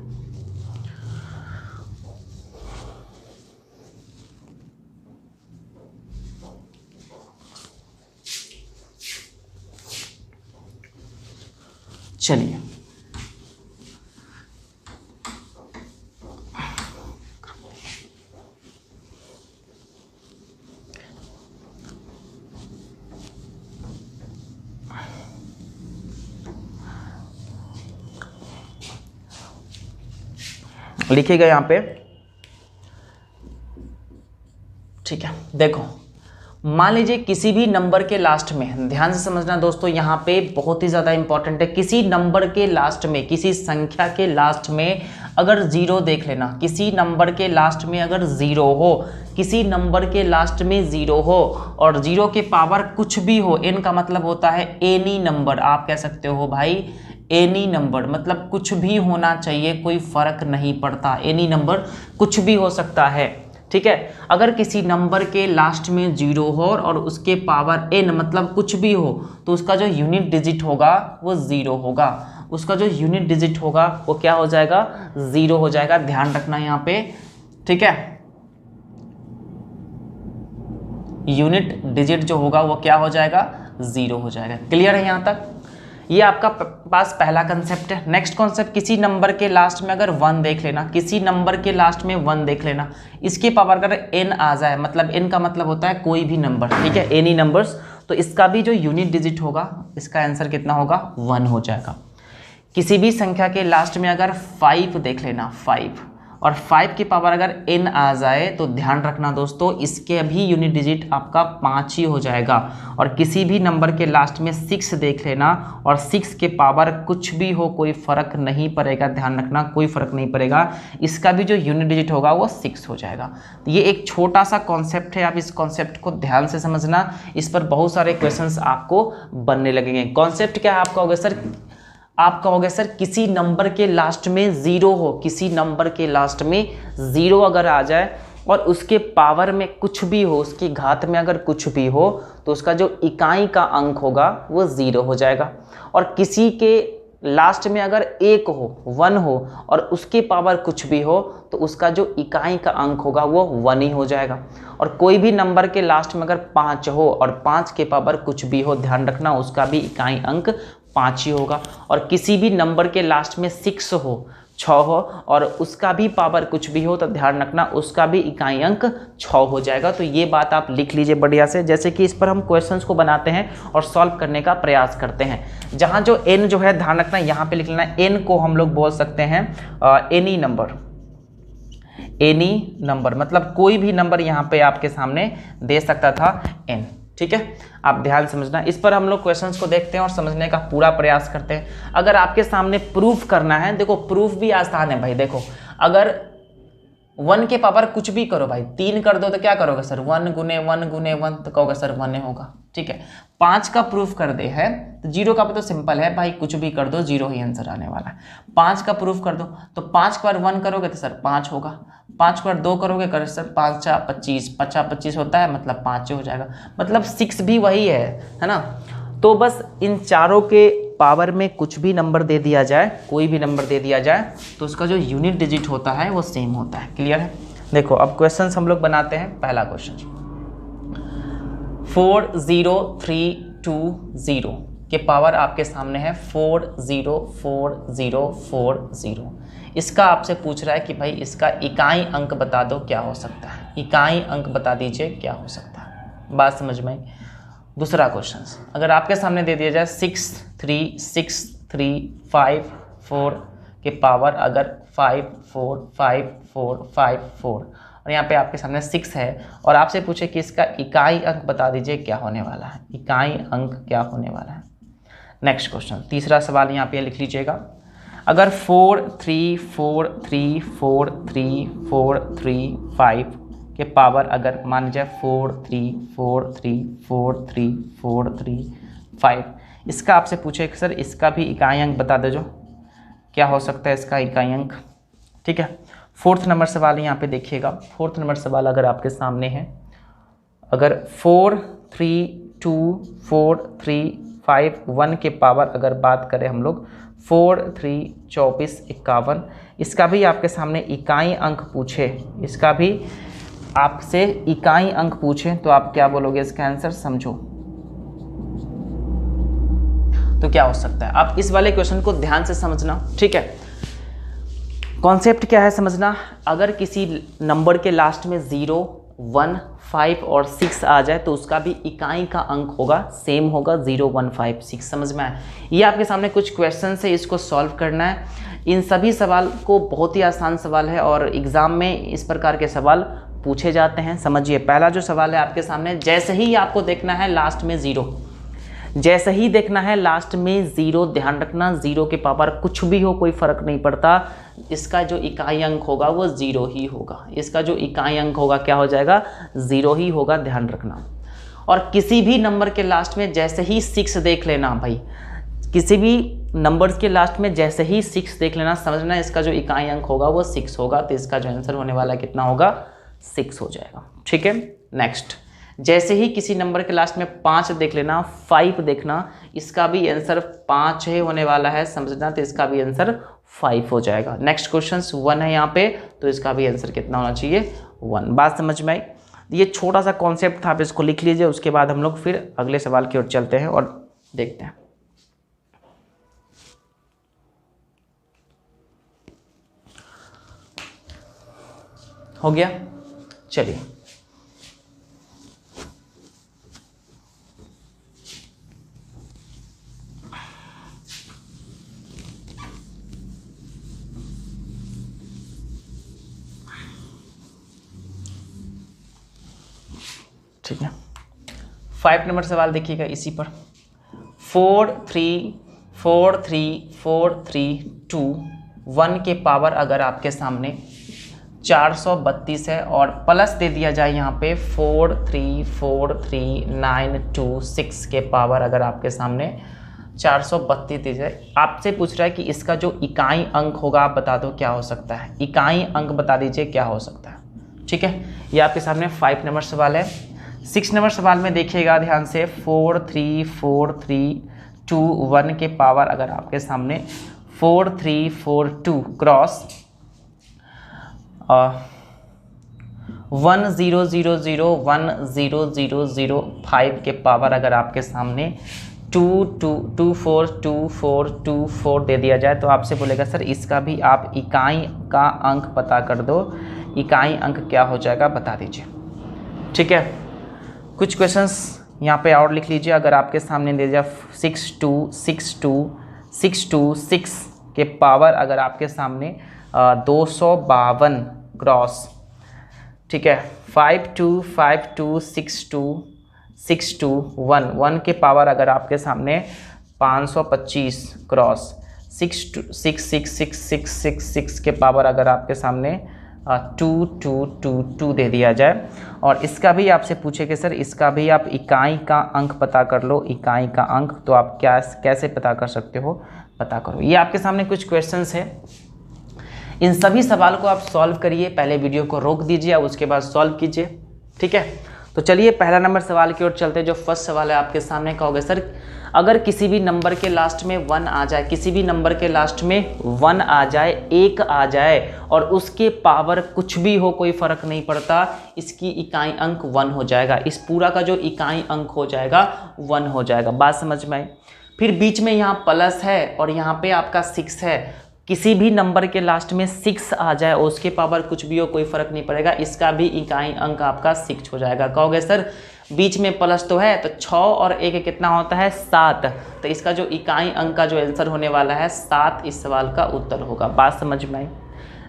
A: चलिए लिखिएगा यहाँ पे, ठीक है। देखो मान लीजिए किसी भी नंबर के लास्ट में, ध्यान से समझना दोस्तों, यहाँ पे बहुत ही ज़्यादा इंपॉर्टेंट है, किसी नंबर के लास्ट में, किसी संख्या के लास्ट में अगर जीरो देख लेना, किसी नंबर के लास्ट में अगर जीरो हो, किसी नंबर के लास्ट में जीरो हो और जीरो के पावर कुछ भी हो, एन का मतलब होता है एनी नंबर, आप कह सकते हो भाई एनी नंबर, मतलब कुछ भी होना चाहिए, कोई फर्क नहीं पड़ता, एनी नंबर कुछ भी हो सकता है, ठीक है। अगर किसी नंबर के लास्ट में जीरो हो और उसके पावर एन मतलब कुछ भी हो तो उसका जो यूनिट डिजिट होगा वो जीरो होगा, उसका जो यूनिट डिजिट होगा वो क्या हो जाएगा, जीरो हो जाएगा। ध्यान रखना यहाँ पे, ठीक है। यूनिट डिजिट जो होगा वो क्या हो जाएगा, जीरो हो जाएगा। क्लियर है यहाँ तक? ये आपका पास पहला कंसेप्ट है। नेक्स्ट कॉन्सेप्ट, किसी नंबर के लास्ट में अगर वन देख लेना, किसी नंबर के लास्ट में वन देख लेना, इसके पावर अगर एन आ जाए, मतलब एन का मतलब होता है कोई भी नंबर, ठीक है, एनी नंबर्स, तो इसका भी जो यूनिट डिजिट होगा इसका आंसर कितना होगा, वन हो जाएगा। किसी भी संख्या के लास्ट में अगर 5 देख लेना, 5, और 5 की पावर अगर n आ जाए तो ध्यान रखना दोस्तों इसके भी यूनिट डिजिट आपका 5 ही हो जाएगा। और किसी भी नंबर के लास्ट में 6 देख लेना और 6 के पावर कुछ भी हो, कोई फर्क नहीं पड़ेगा, ध्यान रखना कोई फर्क नहीं पड़ेगा, इसका भी जो यूनिट डिजिट होगा वो 6 हो जाएगा। तो ये एक छोटा सा कॉन्सेप्ट है, आप इस कॉन्सेप्ट को ध्यान से समझना, इस पर बहुत सारे क्वेश्चंस आपको बनने लगेंगे। कॉन्सेप्ट क्या है आपका होगा सर, आप कहोगे सर किसी नंबर के लास्ट में जीरो हो, किसी नंबर के लास्ट में जीरो अगर आ जाए और उसके पावर में कुछ भी हो, उसकी घात में अगर कुछ भी हो तो उसका जो इकाई का अंक होगा वो जीरो हो जाएगा। और किसी के लास्ट में अगर एक हो, वन हो और उसके पावर कुछ भी हो तो उसका जो इकाई का अंक होगा वो वन ही हो जाएगा। और कोई भी नंबर के लास्ट में अगर 5 हो और 5 के पावर कुछ भी हो, ध्यान रखना उसका भी इकाई अंक 5 ही होगा। और किसी भी नंबर के लास्ट में 6 हो, 6 हो और उसका भी पावर कुछ भी हो तो ध्यान रखना उसका भी इकाई अंक 6 हो जाएगा। तो ये बात आप लिख लीजिए बढ़िया से, जैसे कि इस पर हम क्वेश्चंस को बनाते हैं और सॉल्व करने का प्रयास करते हैं। जहाँ जो n जो है ध्यान रखना यहाँ पे लिख लेना, n को हम लोग बोल सकते हैं एनी नंबर, एनी नंबर मतलब कोई भी नंबर यहाँ पे आपके सामने दे सकता था n, ठीक है। आप ध्यान समझना, इस पर हम लोग क्वेश्चंस को देखते हैं और समझने का पूरा प्रयास करते हैं। अगर आपके सामने प्रूफ करना है, देखो प्रूफ भी आसान है भाई। देखो अगर 1 के पावर कुछ भी करो भाई, 3 कर दो तो क्या करोगे सर, 1 गुने 1 गुने 1 तो कहोगे सर 1 होगा, ठीक है। 5 का प्रूफ कर दे है तो 0 का भी तो सिंपल है भाई, कुछ भी कर दो 0 ही आंसर आने वाला है। 5 का प्रूफ कर दो, तो 5 के बाद 1 करोगे तो सर 5 होगा, 5 के बाद 2 करोगे कर सर 5 × 25, 50 25 होता है, मतलब 5 हो जाएगा, मतलब 6 भी वही है ना। तो बस इन चारों के पावर में कुछ भी नंबर दे दिया जाए, कोई भी नंबर दे दिया जाए, तो उसका जो यूनिट डिजिट होता है वो सेम होता है। क्लियर है? देखो अब क्वेश्चन हम लोग बनाते हैं। पहला क्वेश्चन 40320 के पावर आपके सामने है 404040। इसका आपसे पूछ रहा है कि भाई इसका इकाई अंक बता दो क्या हो सकता है, इकाई अंक बता दीजिए क्या हो सकता है। बात समझ में आई? दूसरा क्वेश्चन अगर आपके सामने दे दिया जाए 63635 के पावर अगर 545454 और यहाँ पे आपके सामने 6 है और आपसे पूछे कि इसका इकाई अंक बता दीजिए क्या होने वाला है, इकाई अंक क्या होने वाला है। नेक्स्ट क्वेश्चन, तीसरा सवाल यहाँ पे लिख लीजिएगा। अगर 43434345 के पावर अगर मान लीजिए 4343434345, इसका आपसे पूछे कि सर इसका भी इकाई अंक बता दो, जो क्या हो सकता है इसका इकाई अंक। ठीक है, 4th नंबर सवाल यहाँ पे देखिएगा। 4th नंबर सवाल अगर आपके सामने है, अगर 432435 के पावर अगर बात करें हम लोग 432451, इसका भी आपके सामने इकाई अंक पूछे, इसका भी आपसे इकाई अंक पूछे तो आप क्या बोलोगे इसका आंसर, समझो तो क्या हो सकता है। आप इस वाले क्वेश्चन को ध्यान से समझना। ठीक है, कॉन्सेप्ट क्या है समझना। अगर किसी नंबर के लास्ट में 0, 1, 5 और 6 आ जाए तो उसका भी इकाई का अंक होगा, सेम होगा 0, 1, 5, 6। समझ में आया? ये आपके सामने कुछ क्वेश्चन है, इसको सॉल्व करना है। इन सभी सवाल को बहुत ही आसान सवाल है और एग्ज़ाम में इस प्रकार के सवाल पूछे जाते हैं। समझिए, पहला जो सवाल है आपके सामने, जैसे ही आपको देखना है लास्ट में 0, जैसे ही देखना है लास्ट में 0, ध्यान रखना 0 के पावर कुछ भी हो कोई फ़र्क नहीं पड़ता, इसका जो इकाई अंक होगा वो 0 ही होगा। इसका जो इकाई अंक होगा क्या हो जाएगा, 0 ही होगा, ध्यान रखना। और किसी भी नंबर के लास्ट में जैसे ही 6 देख लेना भाई, किसी भी नंबर्स के लास्ट में जैसे ही 6 देख लेना, समझना इसका जो इकाई अंक होगा वो 6 होगा, तो इसका जो आंसर होने वाला कितना होगा, 6 हो जाएगा। ठीक है, नेक्स्ट, जैसे ही किसी नंबर के लास्ट में 5 देख लेना, 5 देखना, इसका भी आंसर 5 ही होने वाला है, समझना, तो इसका भी आंसर 5 हो जाएगा। नेक्स्ट क्वेश्चन 1 है यहाँ पे, तो इसका भी आंसर कितना होना चाहिए, 1। बात समझ में आई? ये छोटा सा कॉन्सेप्ट था, आप इसको लिख लीजिए, उसके बाद हम लोग फिर अगले सवाल की ओर चलते हैं और देखते हैं। हो गया, चलिए ठीक है, 5 नंबर सवाल देखिएगा इसी पर। 43434321 के पावर अगर आपके सामने 432 है और प्लस दे दिया जाए यहाँ पे 434396 के पावर अगर आपके सामने 432 दी जाए, आपसे पूछ रहा है कि इसका जो इकाई अंक होगा आप बता दो क्या हो सकता है, इकाई अंक बता दीजिए क्या हो सकता है। ठीक है, ये आपके सामने 5 नंबर सवाल है। 6 नंबर सवाल में देखिएगा ध्यान से, 434321 के पावर अगर आपके सामने 4342 क्रॉस 100010005 के पावर अगर आपके सामने 242424 दे दिया जाए, तो आपसे बोलेगा सर इसका भी आप इकाई का अंक पता कर दो, इकाई अंक क्या हो जाएगा बता दीजिए। ठीक है, कुछ क्वेश्चंस यहाँ पे और लिख लीजिए। अगर आपके सामने दे दिया 62626 के पावर अगर आपके सामने 252 क्रॉस, ठीक है, 52526261 के पावर अगर आपके सामने 525 क्रॉस 6666666 के पावर अगर आपके सामने 2 दे दिया जाए। और इसका भी आपसे पूछे कि सर इसका भी आप इकाई का अंक पता कर लो, इकाई का अंक, तो आप कैसे पता कर सकते हो, पता करो। ये आपके सामने कुछ क्वेश्चंस है, इन सभी सवाल को आप सॉल्व करिए, पहले वीडियो को रोक दीजिए और उसके बाद सॉल्व कीजिए, ठीक है। तो चलिए पहला नंबर सवाल की ओर चलते हैं। जो फर्स्ट सवाल है आपके सामने, कहोगे सर अगर किसी भी नंबर के लास्ट में 1 आ जाए, किसी भी नंबर के लास्ट में 1 आ जाए, 1 आ जाए और उसके पावर कुछ भी हो, कोई फर्क नहीं पड़ता, इसकी इकाई अंक 1 हो जाएगा। इस पूरा का जो इकाई अंक हो जाएगा 1 हो जाएगा। बात समझ में आई। फिर बीच में यहाँ प्लस है और यहाँ पे आपका 6 है, किसी भी नंबर के लास्ट में 6 आ जाए और उसके पावर कुछ भी हो, कोई फर्क नहीं पड़ेगा, इसका भी इकाई अंक आपका 6 हो जाएगा। कहोगे सर बीच में प्लस तो है, तो 6 और 1 कितना होता है 7, तो इसका जो इकाई अंक का जो आंसर होने वाला है 7 इस सवाल का उत्तर होगा। बात समझ में आई।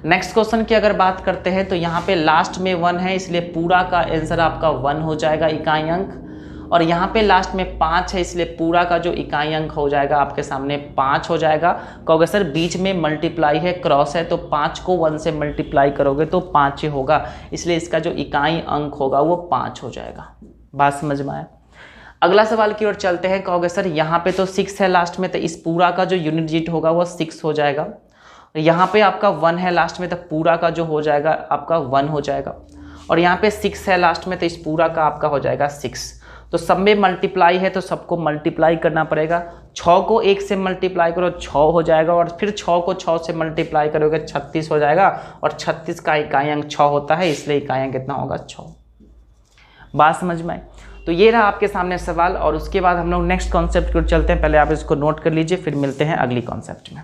A: नेक्स्ट क्वेश्चन की अगर बात करते हैं तो यहाँ पे लास्ट में 1 है, इसलिए पूरा का आंसर आपका 1 हो जाएगा इकाई अंक। और यहाँ पे लास्ट में 5 है, इसलिए पूरा का जो इकाई अंक हो जाएगा आपके सामने 5 हो जाएगा। कहोगे सर बीच में मल्टीप्लाई है, क्रॉस है, तो 5 को 1 से मल्टीप्लाई करोगे तो 5 ही होगा, इसलिए इसका जो इकाई अंक होगा वो 5 हो जाएगा। बात समझ में आया। अगला सवाल की ओर चलते हैं। कहोगे सर यहाँ पे तो 6 है लास्ट में, तो इस पूरा का जो यूनिट डिजिट होगा वो 6 हो जाएगा। यहाँ पे आपका 1 है लास्ट में, तो पूरा का जो हो जाएगा आपका 1 हो जाएगा। और यहाँ पे 6 है लास्ट में, तो इस पूरा का आपका हो जाएगा 6। तो सब में मल्टीप्लाई है तो सबको मल्टीप्लाई करना पड़ेगा। 6 को 1 से मल्टीप्लाई करो 6 हो जाएगा, और फिर 6 को 6 से मल्टीप्लाई करोगे 36 हो जाएगा, और 36 का इकाई अंक 6 होता है, इसलिए इकाई अंक कितना होगा 6। बात समझ में आई। तो ये रहा आपके सामने सवाल, और उसके बाद हम लोग नेक्स्ट कॉन्सेप्ट की ओर चलते हैं। पहले आप इसको नोट कर लीजिए, फिर मिलते हैं अगली कॉन्सेप्ट में।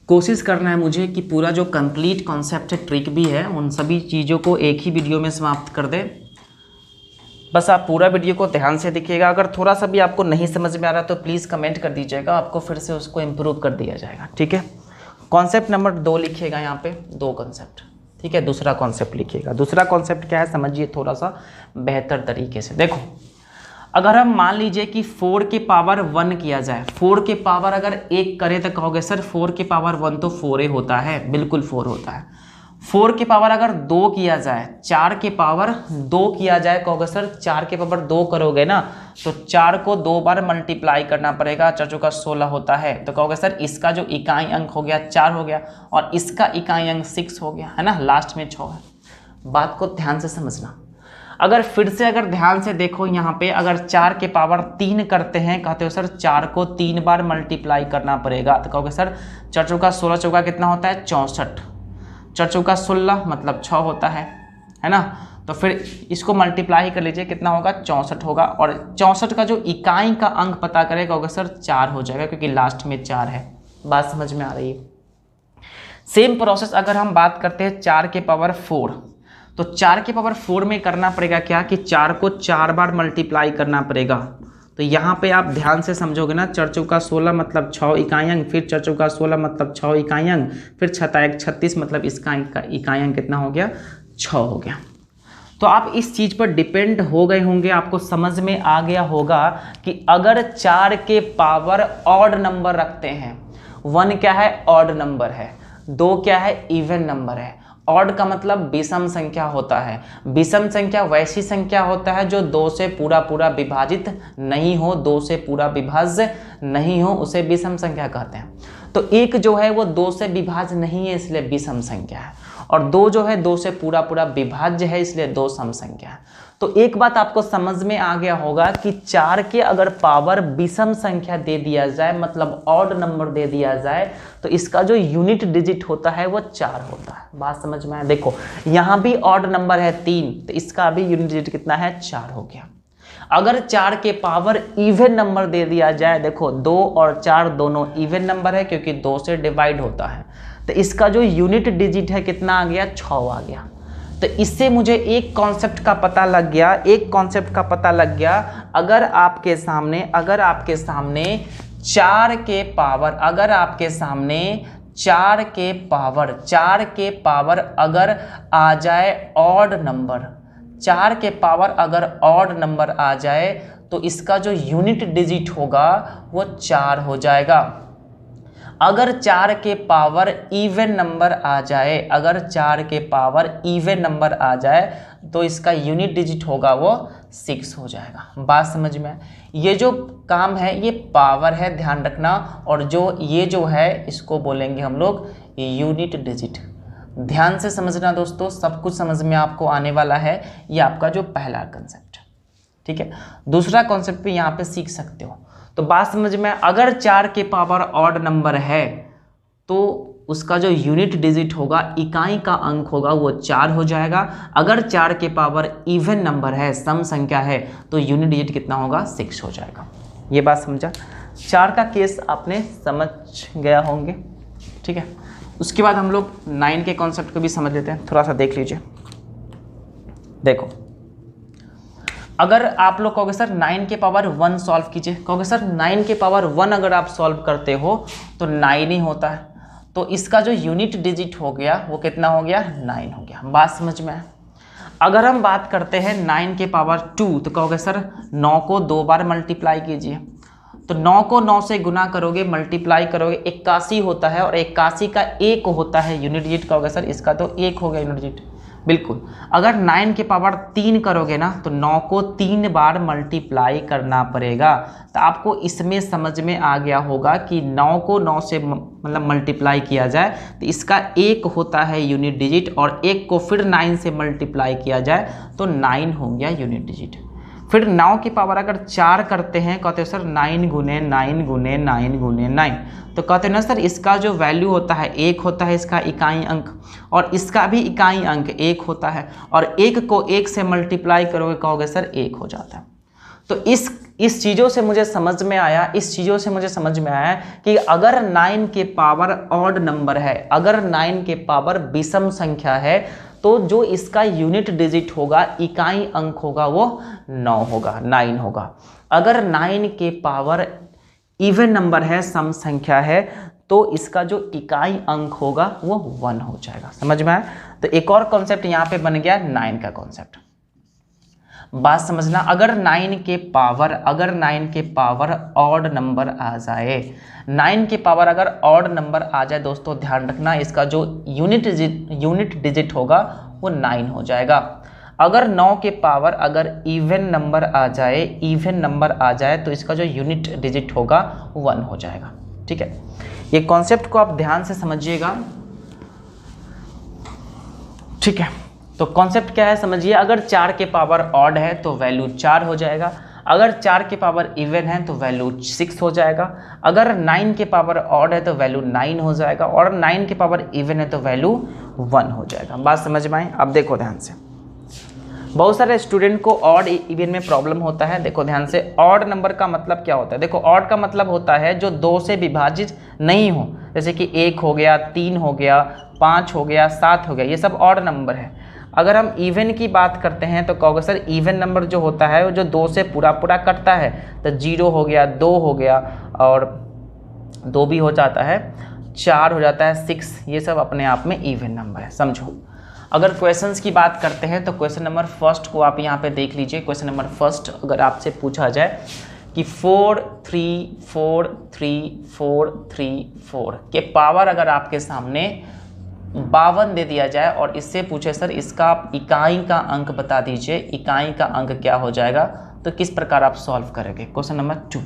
A: कोशिश करना है मुझे कि पूरा जो कंप्लीट कॉन्सेप्ट है, ट्रिक भी है, उन सभी चीज़ों को एक ही वीडियो में समाप्त कर दे। बस आप पूरा वीडियो को ध्यान से देखिएगा। अगर थोड़ा सा भी आपको नहीं समझ में आ रहा तो प्लीज़ कमेंट कर दीजिएगा, आपको फिर से उसको इम्प्रूव कर दिया जाएगा, ठीक है। कॉन्सेप्ट नंबर 2 लिखिएगा, यहाँ पे 2 कॉन्सेप्ट, ठीक है। दूसरा कॉन्सेप्ट लिखिएगा। दूसरा कॉन्सेप्ट क्या है समझिए थोड़ा सा बेहतर तरीके से। देखो अगर हम मान लीजिए कि 4 के पावर 1 किया जाए, 4 के पावर अगर 1 करें तो कहोगे सर 4 के पावर 1 तो 4 ही होता है, बिल्कुल 4 होता है। 4 के पावर अगर 2 किया जाए, 4 के पावर 2 किया जाए, कहोगे सर 4 के पावर 2 करोगे ना तो 4 को 2 बार मल्टीप्लाई करना पड़ेगा, 4 चौका 16 होता है। तो कहोगे सर इसका जो इकाई अंक हो गया 4 हो गया, और इसका इकाई अंक 6 हो गया, है ना, लास्ट में 6 है। बात को ध्यान से समझना। अगर फिर से अगर ध्यान से देखो यहाँ पे, अगर 4 के पावर 3 करते हैं, कहते हो सर 4 को 3 बार मल्टीप्लाई करना पड़ेगा, तो कहोगे सर 4 चौका 16 चौका कितना होता है 64, 4 चौका 16 मतलब 6 होता है ना। तो फिर इसको मल्टीप्लाई कर लीजिए, कितना होगा 64 होगा, और 64 का जो इकाई का अंक पता करें कहोगे सर 4 हो जाएगा, क्योंकि लास्ट में 4 है। बात समझ में आ रही है। सेम प्रोसेस अगर हम बात करते हैं 4 के पावर 4, तो 4 के पावर 4 में करना पड़ेगा क्या कि 4 को 4 बार मल्टीप्लाई करना पड़ेगा। तो यहाँ पे आप ध्यान से समझोगे ना, 4 चौका 16 मतलब 6 इकाई अंक, फिर 4 चौका 16 मतलब 6 इकाई अंक, फिर 6 36 मतलब इसका इकाई अंक कितना हो गया 6 हो गया। तो आप इस चीज़ पर डिपेंड हो गए होंगे, आपको समझ में आ गया होगा कि अगर 4 के पावर ऑड नंबर रखते हैं, 1 क्या है ऑड नंबर है, 2 क्या है इवन नंबर है। ऑड का मतलब विषम संख्या होता है। विषम संख्या वैसी संख्या होता है जो 2 से पूरा पूरा विभाजित नहीं हो, 2 से पूरा विभाज्य नहीं हो, उसे विषम संख्या कहते हैं। तो 1 जो है वो 2 से विभाज्य नहीं है, इसलिए विषम संख्या है, और 2 जो है 2 से पूरा पूरा विभाज्य है, इसलिए 2 सम संख्या है। तो एक बात आपको समझ में आ गया होगा कि 4 के अगर पावर विषम संख्या दे दिया जाए, मतलब ऑड नंबर दे दिया जाए, तो इसका जो यूनिट डिजिट होता है वो 4 होता है। बात समझ में आया। देखो यहाँ भी ऑड नंबर है 3, तो इसका भी यूनिट डिजिट कितना है 4 हो गया। अगर 4 के पावर इवन नंबर दे दिया जाए, देखो 2 और 4 दोनों इवन नंबर है क्योंकि 2 से डिवाइड होता है, तो इसका जो यूनिट डिजिट है कितना आ गया 6 आ गया। तो इससे मुझे एक कॉन्सेप्ट का पता लग गया, अगर आपके सामने 4 के पावर अगर आ जाए ऑड नंबर, 4 के पावर अगर ऑड नंबर आ जाए तो इसका जो यूनिट डिजिट होगा वो 4 हो जाएगा। अगर 4 के पावर इवन नंबर आ जाए, अगर 4 के पावर इवन नंबर आ जाए तो इसका यूनिट डिजिट होगा वो 6 हो जाएगा। बात समझ में? ये जो काम है ये पावर है, ध्यान रखना। और जो ये जो है इसको बोलेंगे हम लोग यूनिट डिजिट। ध्यान से समझना दोस्तों, सब कुछ समझ में आपको आने वाला है। ये आपका जो पहला कंसेप्ट, ठीक है। दूसरा कॉन्सेप्ट भी यहाँ पे सीख सकते हो। तो बात समझ में, अगर 4 के पावर ऑड नंबर है तो उसका जो यूनिट डिजिट होगा, इकाई का अंक होगा, वो 4 हो जाएगा। अगर 4 के पावर इवन नंबर है, सम संख्या है, तो यूनिट डिजिट कितना होगा? 6 हो जाएगा। ये बात समझा? 4 का केस आपने समझ गया होंगे, ठीक है। उसके बाद हम लोग 9 के कॉन्सेप्ट को भी समझ लेते हैं, थोड़ा सा देख लीजिए। देखो, अगर आप लोग कहोगे सर 9 के पावर 1 सॉल्व कीजिए, कहोगे सर 9 के पावर 1 अगर आप सॉल्व करते हो तो 9 ही होता है, तो इसका जो यूनिट डिजिट हो गया वो कितना हो गया? 9 हो गया। बात समझ में है? अगर हम बात करते हैं 9 के पावर 2 तो कहोगे सर 9 को 2 बार मल्टीप्लाई कीजिए, तो 9 को 9 से गुना करोगे, मल्टीप्लाई करोगे, 81 होता है, और 81 का 1 होता है यूनिट डिजिट। कहोगे सर इसका तो 1 हो गया यूनिट डिजिट। बिल्कुल। अगर 9 के पावर 3 करोगे ना तो 9 को 3 बार मल्टीप्लाई करना पड़ेगा। तो आपको इसमें समझ में आ गया होगा कि 9 को 9 से मतलब मल्टीप्लाई किया जाए तो इसका 1 होता है यूनिट डिजिट, और 1 को फिर 9 से मल्टीप्लाई किया जाए तो 9 हो गया यूनिट डिजिट। फिर 9 की पावर अगर 4 करते हैं, कहते हैं सर 9 गुने 9 गुने 9 गुने 9, तो कहते हैं ना सर इसका जो वैल्यू होता है 1 होता है, इसका इकाई अंक, और इसका भी इकाई अंक 1 होता है, और 1 को 1 से मल्टीप्लाई करोगे, कहोगे सर 1 हो जाता है। तो इस चीज़ों से मुझे समझ में आया, कि अगर 9 के पावर ऑड नंबर है, अगर 9 के पावर विषम संख्या है, तो जो इसका यूनिट डिजिट होगा, इकाई अंक होगा, वो 9 होगा। अगर 9 के पावर इवन नंबर है, सम संख्या है, तो इसका जो इकाई अंक होगा वो 1 हो जाएगा। समझ में आया? तो एक और कॉन्सेप्ट यहाँ पे बन गया 9 का कॉन्सेप्ट। बात समझना, अगर 9 के पावर ऑड नंबर आ जाए, 9 के पावर अगर ऑड नंबर आ जाए दोस्तों, ध्यान रखना इसका जो यूनिट डिजिट होगा वो 9 हो जाएगा। अगर 9 के पावर अगर इवन नंबर आ जाए तो इसका जो यूनिट डिजिट होगा 1 हो जाएगा। ठीक है, ये कॉन्सेप्ट को आप ध्यान से समझिएगा। ठीक है, तो कॉन्सेप्ट क्या है समझिए। अगर 4 के पावर ऑड है तो वैल्यू 4 हो जाएगा, अगर 4 के पावर इवन है तो वैल्यू 6 हो जाएगा, अगर 9 के पावर ऑड है तो वैल्यू 9 हो जाएगा, और 9 के पावर इवन है तो वैल्यू 1 हो जाएगा। बात समझ में आई? अब देखो ध्यान से, बहुत सारे स्टूडेंट को ऑड इवन में प्रॉब्लम होता है। देखो ध्यान से, ऑड नंबर का मतलब क्या होता है? देखो, ऑड का मतलब होता है जो 2 से विभाजित नहीं हो, जैसे कि 1 हो गया, 3 हो गया, 5 हो गया, 7 हो गया, ये सब ऑड नंबर है। अगर हम इवन की बात करते हैं तो कहोगे सर इवन नंबर जो होता है वो जो 2 से पूरा कटता है, तो 0 हो गया, 2 हो गया, और 2 भी हो जाता है, 4 हो जाता है, 6, ये सब अपने आप में इवन नंबर है। समझो, अगर क्वेश्चंस की बात करते हैं तो क्वेश्चन नंबर फर्स्ट को आप यहाँ पे देख लीजिए। क्वेश्चन नंबर फर्स्ट अगर आपसे पूछा जाए कि 4 3 4 3 4 3 4 के पावर अगर आपके सामने 52 दे दिया जाए और इससे पूछे सर इसका आप इकाई का अंक बता दीजिए, इकाई का अंक क्या हो जाएगा, तो किस प्रकार आप सॉल्व करेंगे? क्वेश्चन नंबर 2,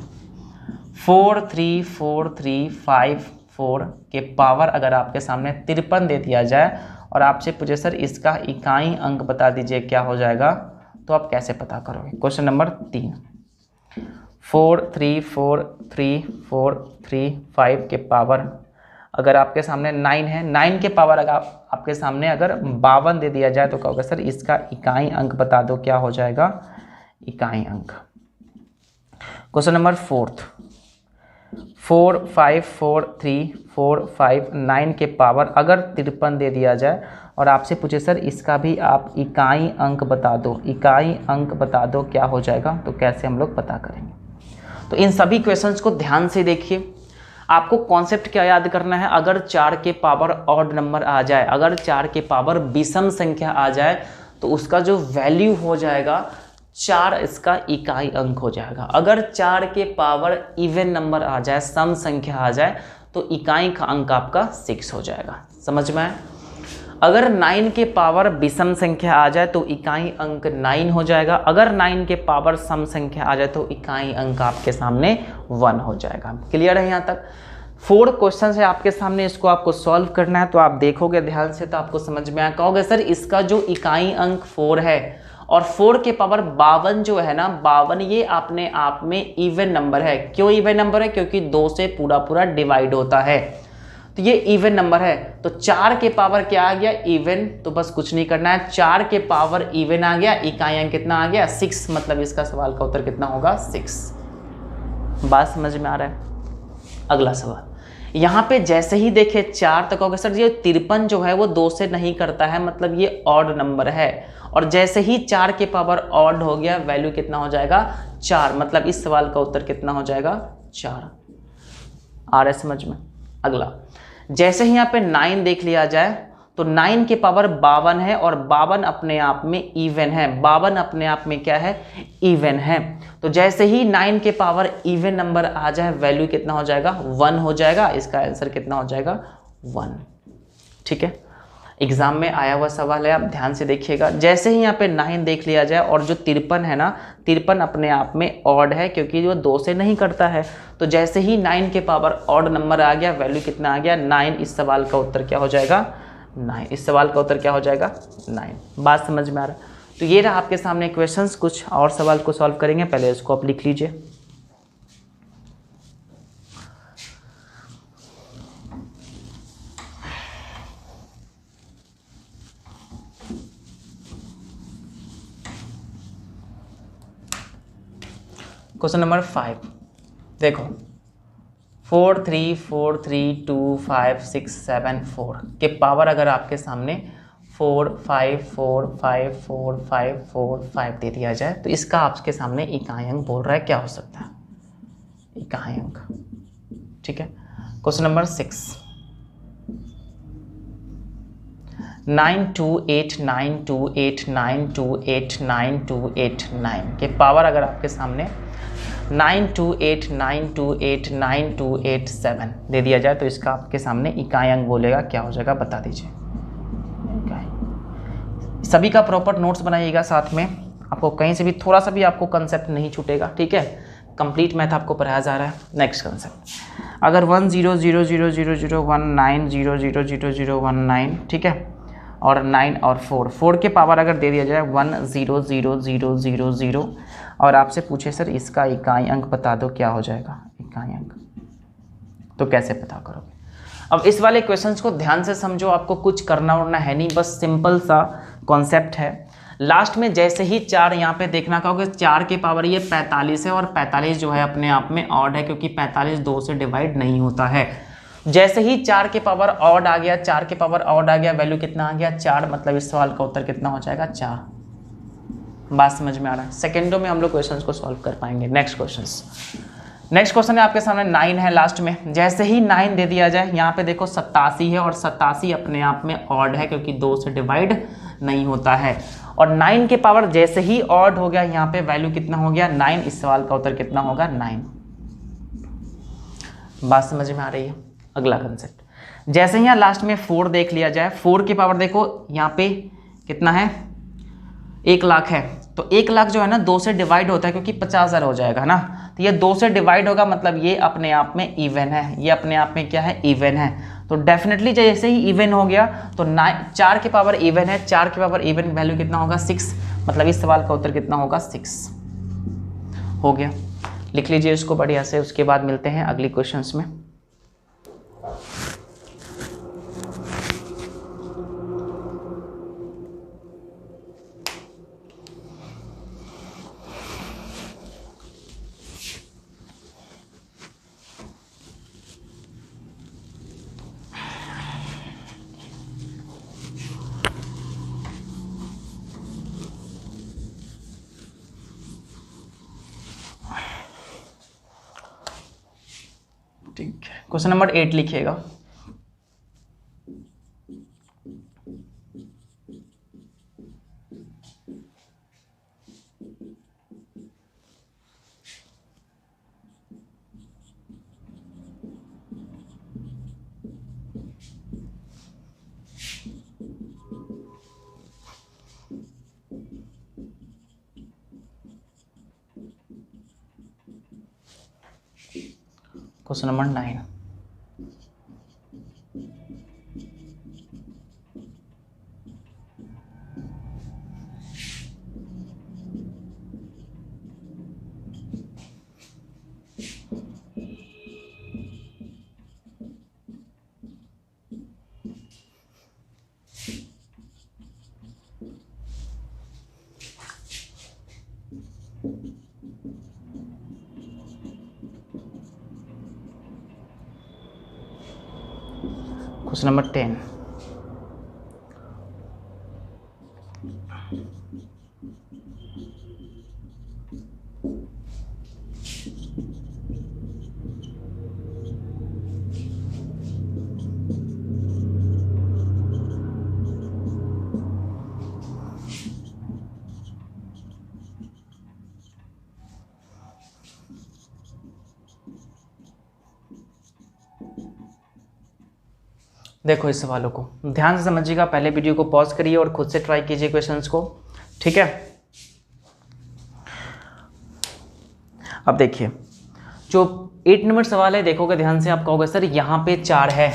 A: 4 3 4 3 5 4 के पावर अगर आपके सामने 53 दे दिया जाए और आपसे पूछे सर इसका इकाई अंक बता दीजिए क्या हो जाएगा, तो आप कैसे पता करोगे? क्वेश्चन नंबर 3, 4 3 4 3 4 3 5 के पावर अगर आपके सामने 9 है, 9 के पावर अगर आपके सामने अगर 52 दे दिया जाए तो कहोगे सर इसका इकाई अंक बता दो क्या हो जाएगा, इकाई अंक। क्वेश्चन नंबर 4, 4 5 4 3 4 5 9 के पावर अगर 53 दे दिया जाए और आपसे पूछे सर इसका भी आप इकाई अंक बता दो, इकाई अंक बता दो क्या हो जाएगा, तो कैसे हम लोग पता करेंगे? तो इन सभी क्वेश्चंस को ध्यान से देखिए। आपको कॉन्सेप्ट क्या याद करना है? अगर 4 के पावर ऑड नंबर आ जाए, अगर 4 के पावर विषम संख्या आ जाए तो उसका जो वैल्यू हो जाएगा 4 इसका इकाई अंक हो जाएगा। अगर 4 के पावर इवन नंबर आ जाए, सम संख्या आ जाए, तो इकाई का अंक आपका 6 हो जाएगा। समझ में आया? अगर 9 के पावर विषम संख्या आ जाए तो इकाई अंक 9 हो जाएगा। अगर 9 के पावर सम संख्या आ जाए तो इकाई अंक आपके सामने 1 हो जाएगा। क्लियर है यहाँ तक? 4 क्वेश्चन है आपके सामने, इसको आपको सॉल्व करना है। तो आप देखोगे ध्यान से तो आपको समझ में आया। कहोगे सर इसका जो इकाई अंक 4 है और 4 के पावर 52 जो है ना, 52 ये अपने आप में इवन नंबर है। क्यों इवन नंबर है? क्योंकि 2 से पूरा पूरा डिवाइड होता है, तो ये इवन नंबर है। तो 4 के पावर क्या आ गया? इवन। तो बस कुछ नहीं करना है, 4 के पावर इवन आ गया, इकाई अंक कितना आ गया? 6। मतलब इसका सवाल का उत्तर कितना होगा? 6। बात समझ में आ रहा है? अगला सवाल, यहाँ पे जैसे ही देखे 4 तक होगा सर ये 53 जो है वो 2 से नहीं करता है, मतलब ये ऑड नंबर है। और जैसे ही 4 के पावर ऑड हो गया, वैल्यू कितना हो जाएगा? 4। मतलब इस सवाल का उत्तर कितना हो जाएगा? 4। आ रहा है समझ में? अगला, जैसे ही यहाँ पे 9 देख लिया जाए तो 9 के पावर 52 है और 52 अपने आप में इवन है। 52 अपने आप में क्या है? इवन है। तो जैसे ही 9 के पावर इवन नंबर आ जाए, वैल्यू कितना हो जाएगा? 1 हो जाएगा। इसका आंसर कितना हो जाएगा? 1। ठीक है, एग्जाम में आया हुआ सवाल है, आप ध्यान से देखिएगा। जैसे ही यहाँ पे 9 देख लिया जाए और जो 53 है ना, 53 अपने आप में ऑड है क्योंकि वो 2 से नहीं करता है। तो जैसे ही 9 के पावर ऑड नंबर आ गया, वैल्यू कितना आ गया? 9। इस सवाल का उत्तर क्या हो जाएगा? 9। इस सवाल का उत्तर क्या हो जाएगा? 9। बात समझ में आ रहा है? तो ये रहा आपके सामने क्वेश्चंस। कुछ और सवाल को सॉल्व करेंगे, पहले इसको आप लिख लीजिए। क्वेश्चन नंबर 5 देखो, 4 3 4 3 2 5 6 7 4 के पावर अगर आपके सामने 4 5 4 5 4 5 4 5 दे दिया जाए, तो इसका आपके सामने इकाई अंक बोल रहा है, क्या हो सकता है? इकाई अंक। ठीक है, क्वेश्चन नंबर 6, 9 2 8 9 2 8 9 2 8 9 2 8 9 के पावर अगर आपके सामने 9 2 8 9 2 8 9 2 8 7 दे दिया जाए, तो इसका आपके सामने इकाई अंक बोलेगा, क्या हो जाएगा? बता दीजिए। सभी का प्रॉपर नोट्स बनाइएगा, साथ में आपको कहीं से भी थोड़ा सा भी आपको कंसेप्ट नहीं छूटेगा। ठीक है, कंप्लीट मैथ आपको पढ़ाया जा रहा है। नेक्स्ट कंसेप्ट, अगर 1 0 0 0 0 0 1 9 0 0 0 0 1 9, ठीक है, और 9 और 4 के पावर अगर दे दिया जाए 1 0 0 0 0 0 और आपसे पूछे सर इसका इकाई अंक बता दो, क्या हो जाएगा? इकाई अंक। तो कैसे पता करोगे? अब इस वाले क्वेश्चंस को ध्यान से समझो, आपको कुछ करना उड़ना है नहीं, बस सिंपल सा कॉन्सेप्ट है। लास्ट में जैसे ही 4 यहाँ पे देखना कहोगे, 4 के पावर ये 45 है और 45 जो है अपने आप में ऑड है क्योंकि 45 2 से डिवाइड नहीं होता है। जैसे ही 4 के पावर ऑड आ गया, 4 के पावर ऑड आ गया, वैल्यू कितना आ गया? 4। मतलब इस सवाल का उत्तर कितना हो जाएगा? 4। बात समझ में आ रहा है? सेकेंडों में हम लोग क्वेश्चंस को सॉल्व कर पाएंगे। नेक्स्ट क्वेश्चन है आपके सामने 9 है लास्ट में। जैसे ही 9 दे दिया जाए, यहाँ पे देखो 87 है और 87 अपने आप में ऑड है क्योंकि 2 से डिवाइड नहीं होता है। और 9 के पावर जैसे ही ऑड हो गया, यहाँ पे वैल्यू कितना हो गया? 9। इस सवाल का उत्तर कितना होगा? 9। बात समझ में आ रही है? अगला कंसेप्ट, जैसे ही यहाँ लास्ट में 4 देख लिया जाए, 4 के पावर देखो यहाँ पे कितना है? 1 लाख है। तो 1 लाख जो है ना 2 से डिवाइड होता है क्योंकि 50,000 हो जाएगा ना, तो ये 2 से डिवाइड होगा, मतलब ये अपने आप में इवन है। ये अपने आप में क्या है? इवन है। तो डेफिनेटली जैसे ही इवन हो गया तो 4 के पावर इवन है, 4 के पावर इवन वैल्यू कितना होगा? 6। मतलब इस सवाल का उत्तर कितना होगा? 6 हो गया। लिख लीजिए इसको बढ़िया से, उसके बाद मिलते हैं अगली क्वेश्चंस में। ठीक है, क्वेश्चन नंबर 8 लिखिएगा। Question number 9। Question number 10। देखो इस सवालों को ध्यान से समझिएगा, पहले वीडियो को पॉज करिए और खुद से ट्राई कीजिए क्वेश्चंस को, ठीक है। अब देखिए जो 8 नंबर सवाल है, देखोगे ध्यान से, आप कहोगे सर यहाँ पे 4 है,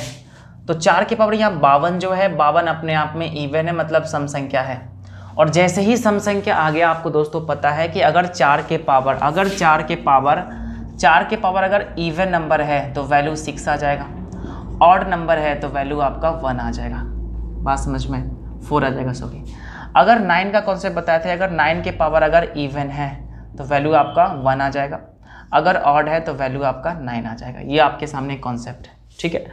A: तो 4 के पावर यहाँ 52 जो है, 52 अपने आप में इवन है, मतलब सम संख्या है। और जैसे ही सम संख्या आ गया, आपको दोस्तों पता है कि अगर 4 के पावर अगर इवन नंबर है तो वैल्यू 6 आ जाएगा, ऑड नंबर है तो वैल्यू आपका 1 आ जाएगा, बात समझ में, 4 आ जाएगा सॉरी। अगर 9 का कॉन्सेप्ट बताए थे, अगर 9 के पावर अगर इवन है तो वैल्यू आपका 1 आ जाएगा, अगर ऑड है तो वैल्यू आपका 9 आ जाएगा। ये आपके सामने कॉन्सेप्ट है, ठीक है।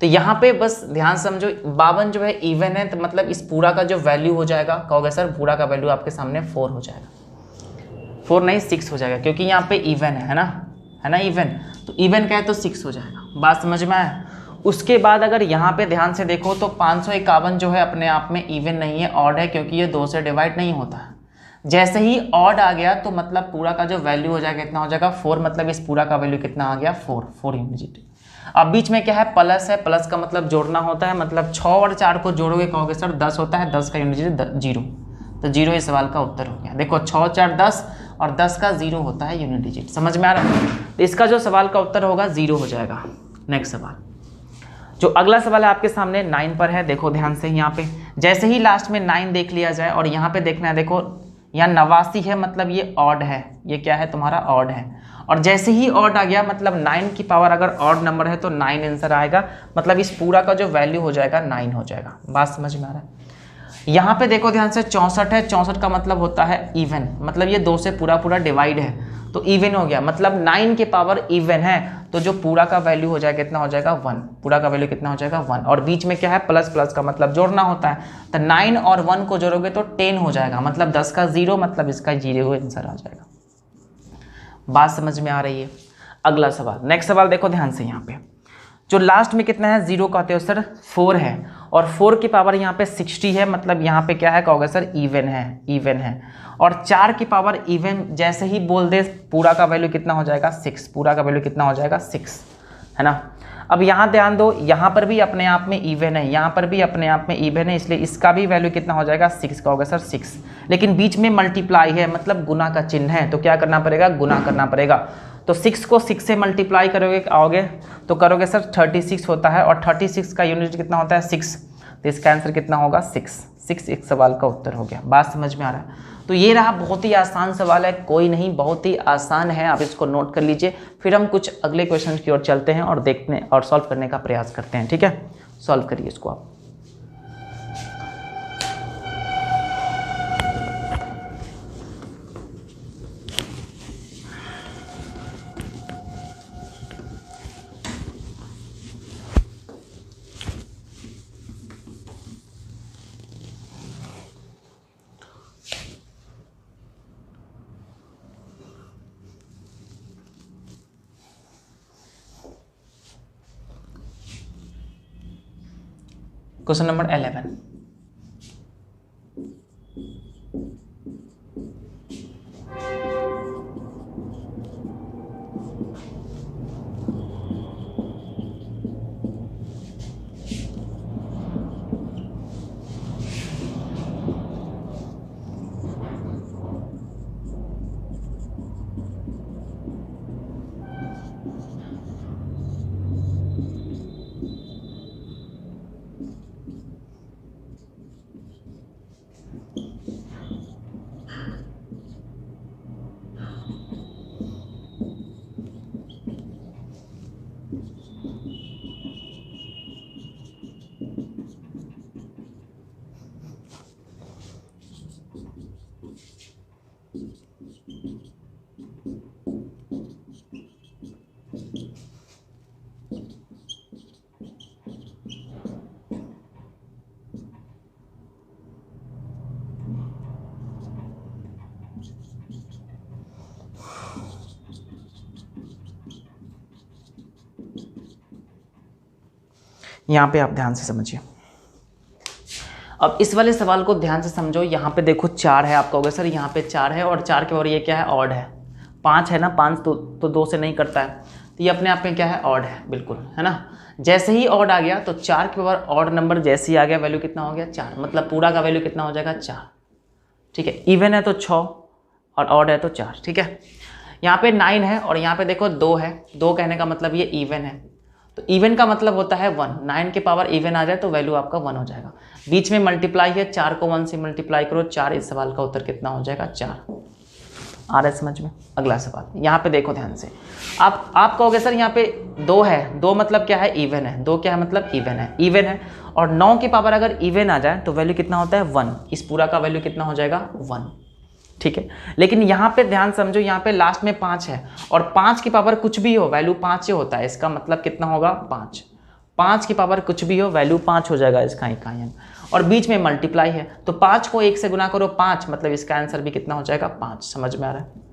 A: तो यहाँ पे बस ध्यान समझो, 52 जो है इवन है, तो मतलब इस पूरा का जो वैल्यू हो जाएगा, कहोगे सर पूरा का वैल्यू आपके सामने 4 हो जाएगा, 4 नहीं 6 हो जाएगा, क्योंकि यहाँ पे इवन है ना इवन, तो इवन का है तो 6 हो जाएगा, बात समझ में आया। उसके बाद अगर यहाँ पे ध्यान से देखो तो 551 जो है अपने आप में इवन नहीं है, ऑड है, क्योंकि ये 2 से डिवाइड नहीं होता है। जैसे ही ऑड आ गया तो मतलब पूरा का जो वैल्यू हो जाएगा कितना हो जाएगा 4, मतलब इस पूरा का वैल्यू कितना आ गया 4 यूनिट डिजिट। अब बीच में क्या है, प्लस है, प्लस का मतलब जोड़ना होता है, मतलब 6 और 4 को जोड़ोगे, कहोगे सर 10 होता है, 10 का यूनिट डिजिट 0, तो 0 इस सवाल का उत्तर हो गया। देखो 6 4 10 और 10 का 0 होता है यूनिट डिजिट, समझ में आ रहा है। तो इसका जो सवाल का उत्तर होगा 0 हो जाएगा। नेक्स्ट सवाल, जो अगला सवाल है आपके सामने 9 पर है, देखो ध्यान से, यहाँ पे जैसे ही लास्ट में 9 देख लिया जाए और यहाँ पे देखना है, देखो यहाँ 89 है, मतलब ये ऑड है, ये क्या है तुम्हारा ऑड है। और जैसे ही ऑड आ गया, मतलब 9 की पावर अगर ऑड नंबर है तो 9 आंसर आएगा, मतलब इस पूरा का जो वैल्यू हो जाएगा 9 हो जाएगा, बात समझ में आ रहा है। यहाँ पे देखो ध्यान से 64 है, 64 का मतलब होता है इवन, मतलब ये 2 से पूरा डिवाइड है तो इवन हो गया, मतलब 9 के पावर इवन है, तो जो पूरा का वैल्यू हो जाएगा कितना हो जाएगा 1, पूरा का वैल्यू कितना हो जाएगा 1। और बीच में क्या है, प्लस, प्लस का मतलब जोड़ना होता है, तो 9 और 1 को जोड़ोगे तो 10 हो जाएगा, मतलब 10 का 0, मतलब इसका 0 आंसर आ जाएगा, बात समझ में आ रही है। अगला सवाल, नेक्स्ट सवाल देखो ध्यान से, यहाँ पे जो लास्ट में कितना है 0 कहते हो सर 4 है, और 4 की पावर यहाँ पे 60 है, मतलब यहाँ पे क्या है, कहोगे सर इवन है। और 4 की पावर इवन जैसे ही बोल दे, पूरा का वैल्यू कितना हो जाएगा 6, पूरा का वैल्यू कितना हो जाएगा 6, है ना। अब यहाँ ध्यान दो, यहाँ पर भी अपने आप में इवन है, यहाँ पर भी अपने आप में इवन है, इसलिए इसका भी वैल्यू कितना हो जाएगा 6, कहोगे सर 6, लेकिन बीच में मल्टीप्लाई है, मतलब गुना का चिन्ह है, तो क्या करना पड़ेगा, गुना करना पड़ेगा। तो 6 को 6 से मल्टीप्लाई करोगे, आओगे तो करोगे सर 36 होता है, और 36 का यूनिट कितना होता है 6, तो इसका आंसर कितना होगा 6 एक सवाल का उत्तर हो गया, बात समझ में आ रहा है। तो ये रहा, बहुत ही आसान सवाल है, कोई नहीं, बहुत ही आसान है, आप इसको नोट कर लीजिए। फिर हम कुछ अगले क्वेश्चन की ओर चलते हैं और देखने और सॉल्व करने का प्रयास करते हैं, ठीक है। सॉल्व करिए इसको आप। क्वेश्चन नंबर 11, यहाँ पे आप ध्यान से समझिए। अब इस वाले सवाल को ध्यान से समझो। यहाँ पे देखो 4 है, आप कहोगे सर यहाँ पे 4 है और 4 के और ये क्या है, ऑड है। 5 है ना, 5 तो 2 से नहीं करता है, तो ये अपने आप में क्या है, ऑड है, बिल्कुल है ना। जैसे ही ऑड आ गया तो 4 के पावर ऑड नंबर जैसे ही आ गया, वैल्यू कितना हो गया, 4, मतलब पूरा का वैल्यू कितना हो जाएगा, 4। ठीक है, इवन है तो 6 और ऑड है तो 4। ठीक है, यहाँ पे 9 है और यहाँ पे देखो 2 है। 2 कहने का मतलब ये इवन है, तो इवन का मतलब होता है 1। 9 के पावर इवन आ जाए तो वैल्यू आपका 1 हो जाएगा। बीच में मल्टीप्लाई है, 4 को 1 से मल्टीप्लाई करो, 4। इस सवाल का उत्तर कितना हो जाएगा, 4। आ रहा है समझ में। अगला सवाल यहाँ पे देखो ध्यान से। आप कहोगे सर यहाँ पे 2 है, 2 मतलब क्या है, इवन है। 2 क्या है, मतलब इवन है, इवन है। और 9 की पावर अगर इवन आ जाए तो वैल्यू कितना होता है, 1। इस पूरा का वैल्यू कितना हो जाएगा, 1। ठीक है, लेकिन यहाँ पे ध्यान समझो, यहाँ पे लास्ट में 5 है और 5 की पावर कुछ भी हो, वैल्यू 5 ही होता है। इसका मतलब कितना होगा, 5। 5 की पावर कुछ भी हो, वैल्यू 5 हो जाएगा इसका इकाई अंक। और बीच में मल्टीप्लाई है, तो 5 को 1 से गुना करो, 5, मतलब इसका आंसर भी कितना हो जाएगा, 5। समझ में आ रहा है।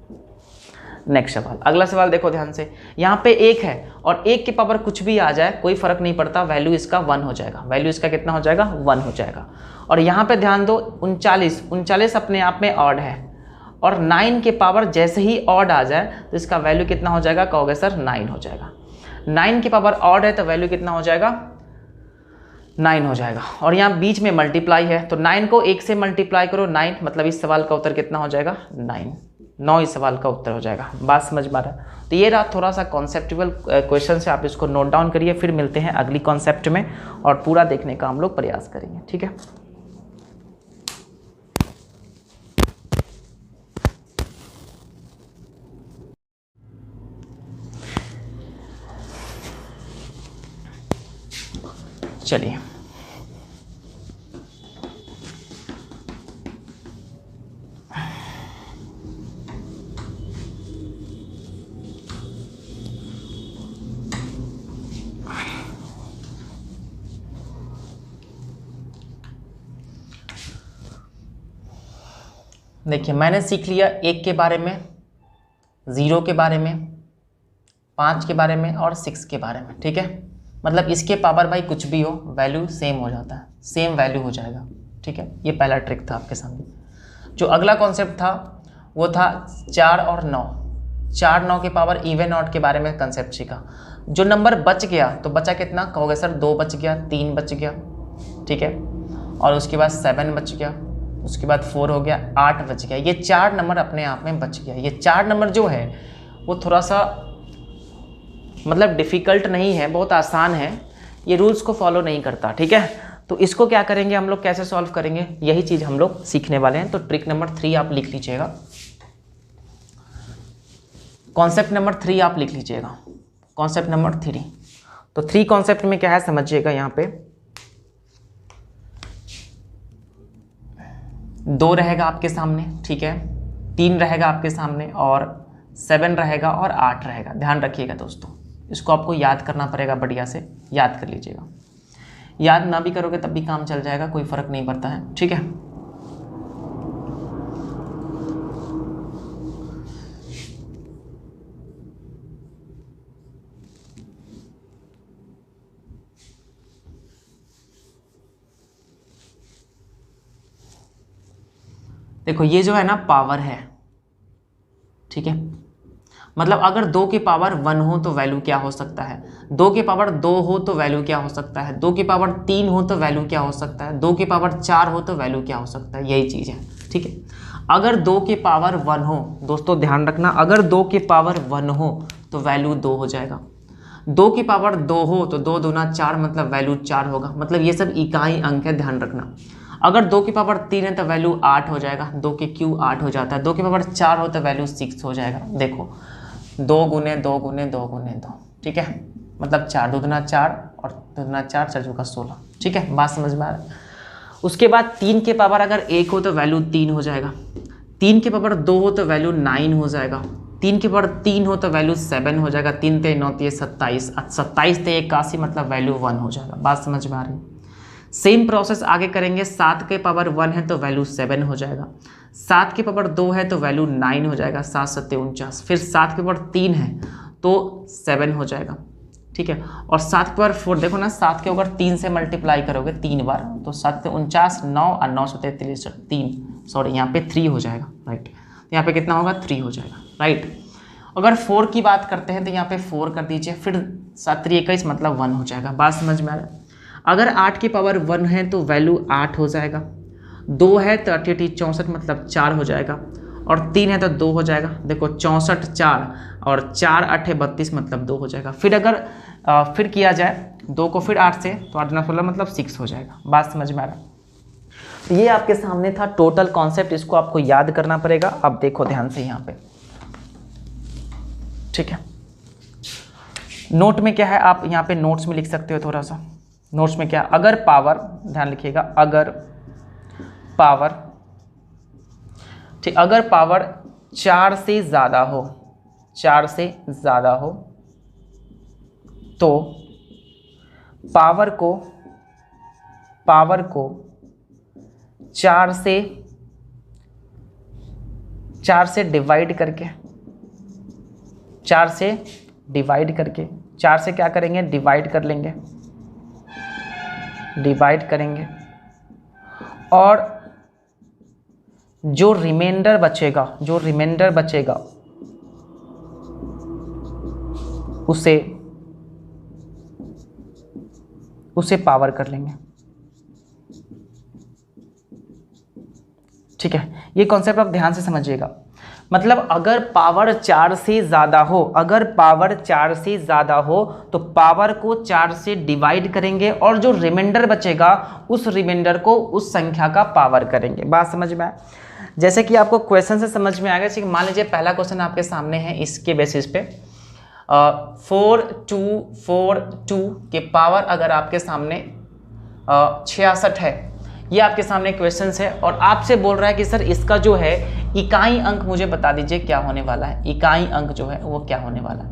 A: नेक्स्ट सवाल, अगला सवाल देखो ध्यान से। यहाँ पे 1 है और 1 की पावर कुछ भी आ जाए, कोई फर्क नहीं पड़ता, वैल्यू इसका 1 हो जाएगा। वैल्यू इसका कितना हो जाएगा, 1 हो जाएगा। और यहाँ पे ध्यान दो, 39 अपने आप में ऑड है और 9 के पावर जैसे ही ऑड आ जाए तो इसका वैल्यू कितना हो जाएगा, कहोगे सर 9 हो जाएगा। 9 की पावर ऑड है तो वैल्यू कितना हो जाएगा, 9 हो जाएगा। और यहाँ बीच में मल्टीप्लाई है, तो 9 को 1 से मल्टीप्लाई करो, 9, मतलब इस सवाल का उत्तर कितना हो जाएगा, 9 इस सवाल का उत्तर हो जाएगा। बात समझ में आ रहा है। तो ये रहा थोड़ा सा कॉन्सेप्चुअल क्वेश्चन से, आप इसको नोट डाउन करिए। फिर मिलते हैं अगली कॉन्सेप्ट में और पूरा देखने का हम लोग प्रयास करेंगे। ठीक है, चलिए। देखिए, मैंने सीख लिया 1 के बारे में, 0 के बारे में, 5 के बारे में और 6 के बारे में। ठीक है, मतलब इसके पावर भाई कुछ भी हो, वैल्यू सेम हो जाता है, सेम वैल्यू हो जाएगा। ठीक है, ये पहला ट्रिक था आपके सामने। जो अगला कॉन्सेप्ट था वो था 4 और 9। 4, 9 के पावर इवन ऑड के बारे में कंसेप्ट सीखा। जो नंबर बच गया तो बचा कितना, कहोगे सर 2 बच गया, 3 बच गया। ठीक है, और उसके बाद 7 बच गया, उसके बाद 4 हो गया, 8 बच गया। ये 4 नंबर अपने आप में बच गया। ये 4 नंबर जो है वो थोड़ा सा मतलब डिफ़िकल्ट नहीं है, बहुत आसान है। ये रूल्स को फॉलो नहीं करता। ठीक है, तो इसको क्या करेंगे हम लोग, कैसे सॉल्व करेंगे, यही चीज़ हम लोग सीखने वाले हैं। तो ट्रिक नंबर 3 आप लिख लीजिएगा, कॉन्सेप्ट नंबर 3 आप लिख लीजिएगा, कॉन्सेप्ट नंबर 3। तो 3 कॉन्सेप्ट में क्या है समझिएगा। यहाँ पे 2 रहेगा आपके सामने, ठीक है, 3 रहेगा आपके सामने और 7 रहेगा और 8 रहेगा। ध्यान रखिएगा दोस्तों, इसको आपको याद करना पड़ेगा, बढ़िया से याद कर लीजिएगा। याद ना भी करोगे तब भी काम चल जाएगा, कोई फर्क नहीं पड़ता है। ठीक है, देखो ये जो है ना पावर है, ठीक है, मतलब अगर 2 की पावर 1 हो तो वैल्यू क्या हो सकता है, 2 की पावर 2 हो तो वैल्यू क्या हो सकता है, 2 की पावर 3 हो तो वैल्यू क्या हो सकता है, 2 की पावर 4 हो तो वैल्यू क्या हो सकता है, यही चीज़ है। ठीक है, अगर 2 की पावर 1 हो, दोस्तों ध्यान रखना, अगर 2 की पावर 1 हो तो वैल्यू 2 हो जाएगा। 2 की पावर 2 हो तो 2 दूना 4, मतलब वैल्यू 4 होगा। मतलब ये सब इकाई अंक है, ध्यान रखना। अगर 2 की पावर 3 है तो वैल्यू 8 हो जाएगा, 2 के क्यू 8 हो जाता है। 2 की पावर 4 हो तो वैल्यू 6 हो जाएगा। देखो 2 गुने 2 गुने 2 गुने 2, ठीक है, मतलब 4 2 दूना 4 और 2 दूना 4, 4 चौका 16। ठीक है, बात समझ में आ रहा है। उसके बाद 3 के पावर अगर 1 हो तो वैल्यू 3 हो जाएगा। 3 की पावर 2 हो तो वैल्यू 9 हो जाएगा। 3 की पावर 3 हो तो वैल्यू 7 हो जाएगा। 3 ते 9 ते 27, 27 ते 81, मतलब वैल्यू 1 हो जाएगा। बात समझ में आ रही है। सेम प्रोसेस आगे करेंगे। 7 के पावर 1 है तो वैल्यू 7 हो जाएगा। 7 की पावर 2 है तो वैल्यू 9 हो जाएगा, 7 7 49। फिर 7 की पावर 3 है तो 7 हो जाएगा। ठीक है। और 7 के पावर 4 देखो ना, 7 के अगर 3 से मल्टीप्लाई करोगे 3 बार तो 7 से 49, 9 और 9 से 33, 3 सॉरी यहाँ पे 3 हो जाएगा, राइट। तो यहाँ पे कितना होगा 3 हो जाएगा, राइट। अगर 4 की बात करते हैं तो यहाँ पे 4 कर दीजिए, फिर 7 3 21 मतलब 1 हो जाएगा। बात समझ में आ रहा है। अगर 8 की पावर 1 है तो वैल्यू 8 हो जाएगा, 2 है तो 88 64 मतलब 4 हो जाएगा, और 3 है तो 2 हो जाएगा। देखो 64 4 और 4 8 32 मतलब 2 हो जाएगा। फिर अगर फिर किया जाए 2 को फिर 8 से तो 8 16 मतलब 6 हो जाएगा। बात समझ में आ रहा है। तो ये आपके सामने था टोटल कॉन्सेप्ट, इसको आपको याद करना पड़ेगा। अब देखो ध्यान से यहाँ पे, ठीक है। नोट में क्या है, आप यहाँ पे नोट्स में लिख सकते हो थोड़ा सा। नोट्स में क्या, अगर पावर, ध्यान लिखिएगा, अगर पावर, ठीक, अगर पावर 4 से ज़्यादा हो, 4 से ज़्यादा हो तो पावर को 4 से डिवाइड करके, 4 से डिवाइड करके, 4 से क्या करेंगे, डिवाइड कर लेंगे, डिवाइड करेंगे, और जो रिमाइंडर बचेगा, जो रिमाइंडर बचेगा उसे पावर कर लेंगे, ठीक है। ये कॉन्सेप्ट आप ध्यान से समझिएगा। मतलब अगर पावर 4 से ज़्यादा हो, अगर पावर 4 से ज़्यादा हो तो पावर को 4 से डिवाइड करेंगे, और जो रिमाइंडर बचेगा उस रिमाइंडर को उस संख्या का पावर करेंगे। बात समझ में आए। जैसे कि आपको क्वेश्चन से समझ में आएगा। मान लीजिए पहला क्वेश्चन आपके सामने है, इसके बेसिस पे 4242 के पावर अगर आपके सामने 66 है, ये आपके सामने क्वेश्चन है, और आपसे बोल रहा है कि सर इसका जो है इकाई अंक मुझे बता दीजिए क्या होने वाला है, इकाई अंक जो है वो क्या होने वाला है।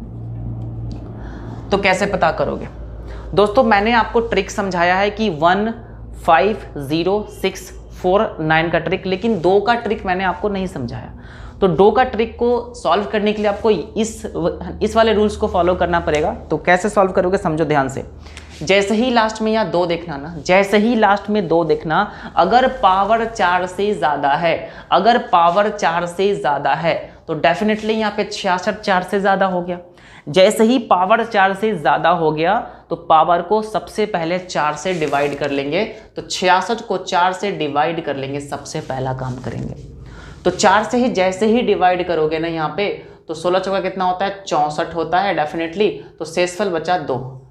A: तो कैसे पता करोगे दोस्तों, मैंने आपको ट्रिक समझाया है कि 1 5 0 6 4 9 का ट्रिक, लेकिन 2 का ट्रिक मैंने आपको नहीं समझाया। तो 2 का ट्रिक को सॉल्व करने के लिए आपको इस वाले रूल्स को फॉलो करना पड़ेगा। तो कैसे सॉल्व करोगे समझो ध्यान से। जैसे ही लास्ट में यहाँ 2 देखना ना, जैसे ही लास्ट में 2 देखना, अगर पावर 4 से ज़्यादा है, अगर पावर 4 से ज़्यादा है तो डेफिनेटली यहाँ पे 66 4 से ज़्यादा हो गया। जैसे ही पावर 4 से ज़्यादा हो गया तो पावर को सबसे पहले 4 से डिवाइड कर लेंगे। तो 66 को 4 से डिवाइड कर लेंगे, सबसे पहला काम करेंगे। तो 4 से ही जैसे ही डिवाइड करोगे ना यहाँ पे, तो 16 चौका कितना होता है, 64 होता है डेफिनेटली। तो शेषफल बचा 2,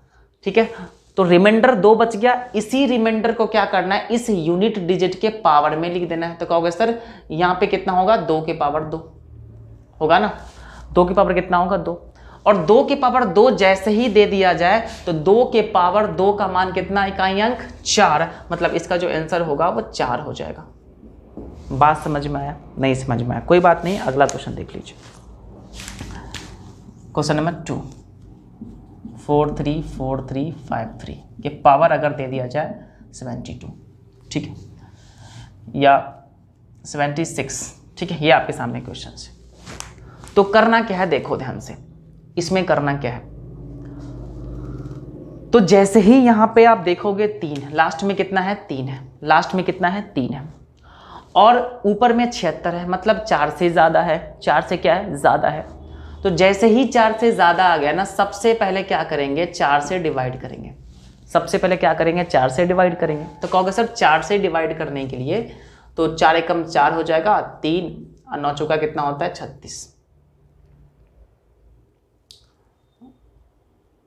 A: ठीक है। तो रिमाइंडर 2 बच गया। इसी रिमाइंडर को क्या करना है, इस यूनिट डिजिट के पावर में लिख देना है। तो कहोगे सर यहाँ पे कितना होगा, 2 के पावर 2 होगा ना, 2 के पावर कितना होगा 2, और 2 के पावर 2 जैसे ही दे दिया जाए तो 2 के पावर 2 का मान कितना, इकाई अंक 4, मतलब इसका जो आंसर होगा वो 4 हो जाएगा। बात समझ में आया, नहीं समझ में आया कोई बात नहीं, अगला क्वेश्चन देख लीजिए। क्वेश्चन नंबर 2, 434353 के पावर अगर दे दिया जाए 72, ठीक है, या 76, ठीक है। ये आपके सामने क्वेश्चन है। तो करना क्या है, देखो ध्यान से, इसमें करना क्या है। तो जैसे ही यहां पे आप देखोगे 3, लास्ट में कितना है 3 है, लास्ट में कितना है 3 है, और ऊपर में 76 है, मतलब 4 से ज़्यादा है, 4 से क्या है ज़्यादा है। तो जैसे ही 4 से ज़्यादा आ गया ना, सबसे पहले क्या करेंगे, 4 से डिवाइड करेंगे। सबसे पहले क्या करेंगे, 4 से डिवाइड करेंगे। तो कहोगे सर 4 से डिवाइड करने के लिए तो 4 एकम 4 हो जाएगा, 3 और 9 चौका कितना होता है 36।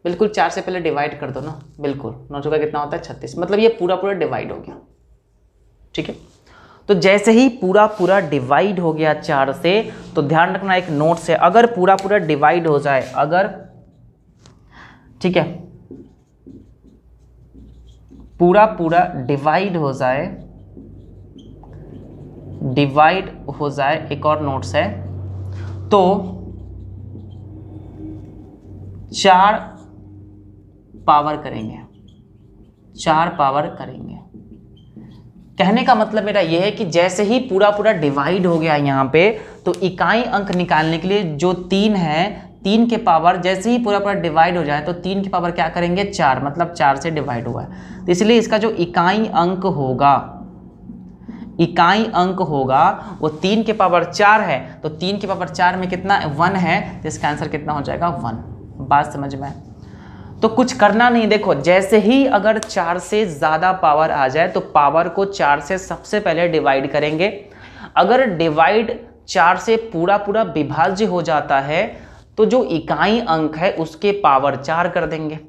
A: बिल्कुल 4 से पहले डिवाइड कर दो ना, बिल्कुल 9 चौका कितना होता है 36, मतलब ये पूरा पूरा डिवाइड हो गया, ठीक है। तो जैसे ही पूरा पूरा डिवाइड हो गया 4 से, तो ध्यान रखना एक नोट से, अगर पूरा पूरा डिवाइड हो जाए, अगर, ठीक है, पूरा पूरा डिवाइड हो जाए, डिवाइड हो जाए, एक और नोट्स है, तो 4 पावर करेंगे, 4 पावर करेंगे। कहने का मतलब मेरा यह है कि जैसे ही पूरा पूरा डिवाइड हो गया यहाँ पे, तो इकाई अंक निकालने के लिए जो 3 है, 3 के पावर जैसे ही पूरा पूरा डिवाइड हो जाए तो 3 की पावर क्या करेंगे 4, मतलब 4 से डिवाइड हुआ है, तो इसलिए इसका जो इकाई अंक होगा वो 3 के पावर 4 है, तो 3 के पावर 4 में कितना 1 है, तो इसका आंसर कितना हो जाएगा 1। बात समझ में? तो कुछ करना नहीं, देखो जैसे ही अगर 4 से ज़्यादा पावर आ जाए तो पावर को 4 से सबसे पहले डिवाइड करेंगे। अगर डिवाइड 4 से पूरा पूरा विभाज्य हो जाता है तो जो इकाई अंक है उसके पावर 4 कर देंगे।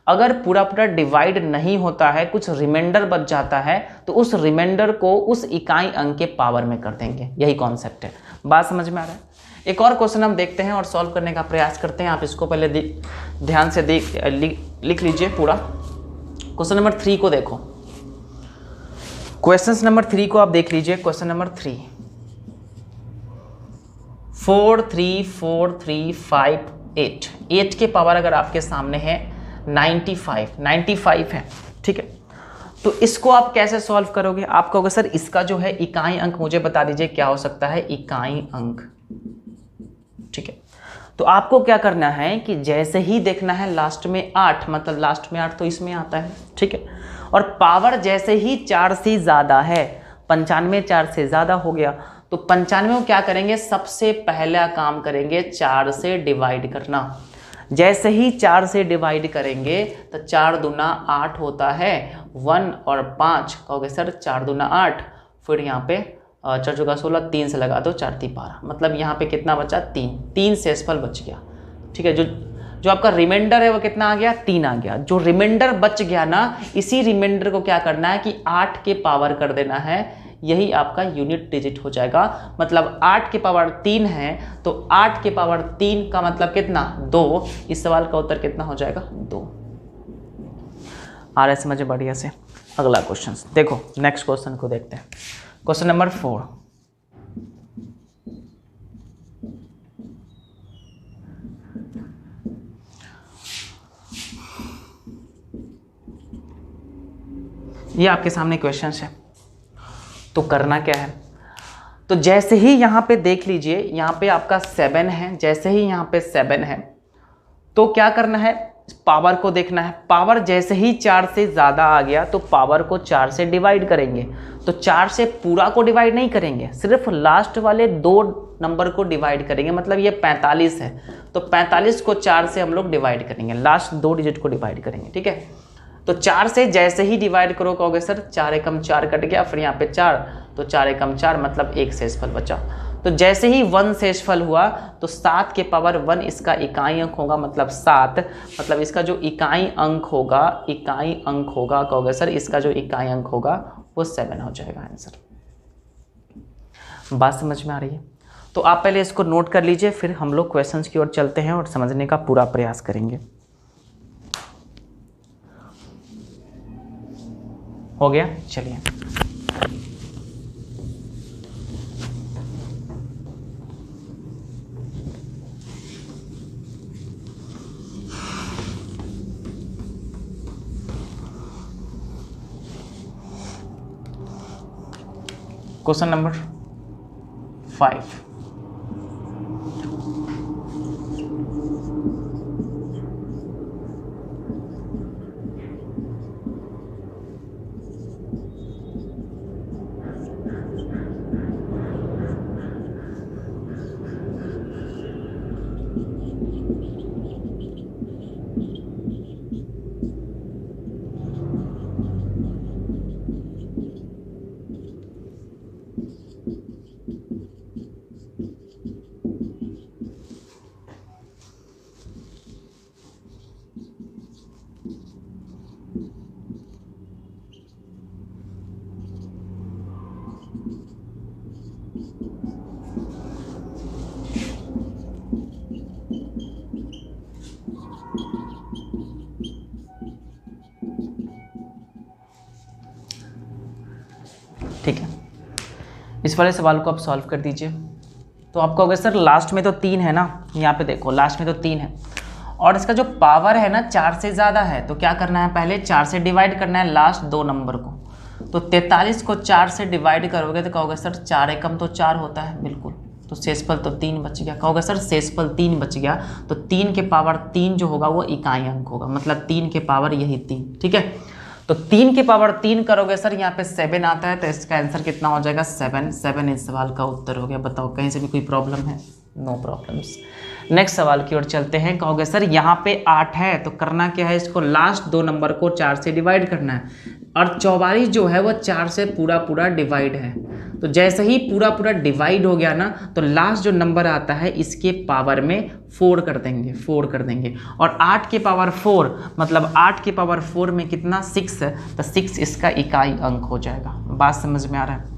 A: अगर पूरा पूरा डिवाइड नहीं होता है, कुछ रिमाइंडर बच जाता है, तो उस रिमाइंडर को उस इकाई अंक के पावर में कर देंगे। यही कॉन्सेप्ट है। बात समझ में आ रहा है? एक और क्वेश्चन हम देखते हैं और सॉल्व करने का प्रयास करते हैं। आप इसको पहले ध्यान से लिख लीजिए पूरा। क्वेश्चन नंबर 3 को देखो। क्वेश्चन नंबर 3 को आप देख लीजिए। क्वेश्चन नंबर 3, 4 3 4 3 5 8, 8 के पावर अगर आपके सामने है 95 है, ठीक है। तो इसको आप कैसे सॉल्व करोगे? आप कहोगे सर इसका जो है इकाई अंक मुझे बता दीजिए, क्या हो सकता है इकाई अंक, ठीक है। तो आपको क्या करना है कि जैसे ही देखना है लास्ट में 8, मतलब लास्ट में 8 तो इसमें आता है, ठीक है। और पावर जैसे ही 4 से ज़्यादा है, 95 4 से ज़्यादा हो गया, तो 95 को क्या करेंगे, सबसे पहला काम करेंगे 4 से डिवाइड करना। जैसे ही 4 से डिवाइड करेंगे तो 4 दूना 8 होता है, 1 और 5 कहोगे सर 4 दूना 8, फिर यहाँ पे 4 चौका 16, 3 से लगा दो 4 3 12, मतलब यहाँ पे कितना बचा 3 शेषफल बच गया, ठीक है। जो आपका रिमाइंडर है वो कितना आ गया 3 आ गया। जो रिमाइंडर बच गया ना, इसी रिमाइंडर को क्या करना है कि 8 के पावर कर देना है, यही आपका यूनिट डिजिट हो जाएगा। मतलब 8 के पावर 3 है तो 8 के पावर 3 का मतलब कितना 2। इस सवाल का उत्तर कितना हो जाएगा 2। आ रहा है समझ बढ़िया से? अगला क्वेश्चन देखो, नेक्स्ट क्वेश्चन को देखते हैं। क्वेश्चन नंबर 4, ये आपके सामने क्वेश्चन है। तो करना क्या है, तो जैसे ही यहाँ पे देख लीजिए, यहाँ पे आपका 7 है, जैसे ही यहाँ पे 7 है तो क्या करना है, पावर को देखना है। पावर जैसे ही 4 से ज़्यादा आ गया तो पावर को 4 से डिवाइड करेंगे। तो 4 से पूरा को डिवाइड नहीं करेंगे, सिर्फ लास्ट वाले 2 नंबर को डिवाइड करेंगे। मतलब ये 45 है तो 45 को 4 से हम लोग डिवाइड करेंगे, लास्ट 2 डिजिट को डिवाइड करेंगे, ठीक है। तो 4 से जैसे ही डिवाइड करो कहोगे सर 4 एकम 4 कट गया, फिर यहाँ पे 4, तो 4 एकम 4 मतलब 1 शेषफल बचा। तो जैसे ही 1 शेषफल हुआ तो 7 के पावर 1 इसका इकाई अंक होगा, मतलब 7, मतलब इसका जो इकाई अंक होगा कहोगे सर इसका जो इकाई अंक होगा वो 7 हो जाएगा आंसर। बात समझ में आ रही है? तो आप पहले इसको नोट कर लीजिए, फिर हम लोग क्वेश्चंस की ओर चलते हैं और समझने का पूरा प्रयास करेंगे। हो गया? चलिए क्वेश्चन नंबर 5, ठीक है। इस वाले सवाल को आप सॉल्व कर दीजिए। तो आप कहोगे सर लास्ट में तो 3 है ना, यहाँ पे देखो लास्ट में तो 3 है और इसका जो पावर है ना 4 से ज़्यादा है, तो क्या करना है, पहले 4 से डिवाइड करना है लास्ट 2 नंबर को। तो 43 को 4 से डिवाइड करोगे तो कहोगे सर 4 एकम तो 4 होता है, बिल्कुल, तो तो शेषफल तो 3 बच गया। कहोगे सर शेषफल 3 बच गया, तो 3 के पावर 3 जो होगा वो इकाई अंक होगा, मतलब 3 के पावर यही 3, ठीक है। तो 3 के पावर 3 करोगे सर, यहाँ पे 7 आता है, तो इसका आंसर कितना हो जाएगा 7 इस सवाल का उत्तर हो गया। बताओ कहीं से भी कोई प्रॉब्लम है? No problems. नेक्स्ट सवाल की ओर चलते हैं। कहोगे सर यहाँ पे 8 है, तो करना क्या है, इसको लास्ट 2 नंबर को 4 से डिवाइड करना है, और 44 जो है वो 4 से पूरा पूरा डिवाइड है। तो जैसे ही पूरा पूरा डिवाइड हो गया ना, तो लास्ट जो नंबर आता है इसके पावर में 4 कर देंगे, और 8 के पावर 4 मतलब 8 के पावर 4 में कितना 6 है, तो 6 इसका इकाई अंक हो जाएगा। बात समझ में आ रहा है?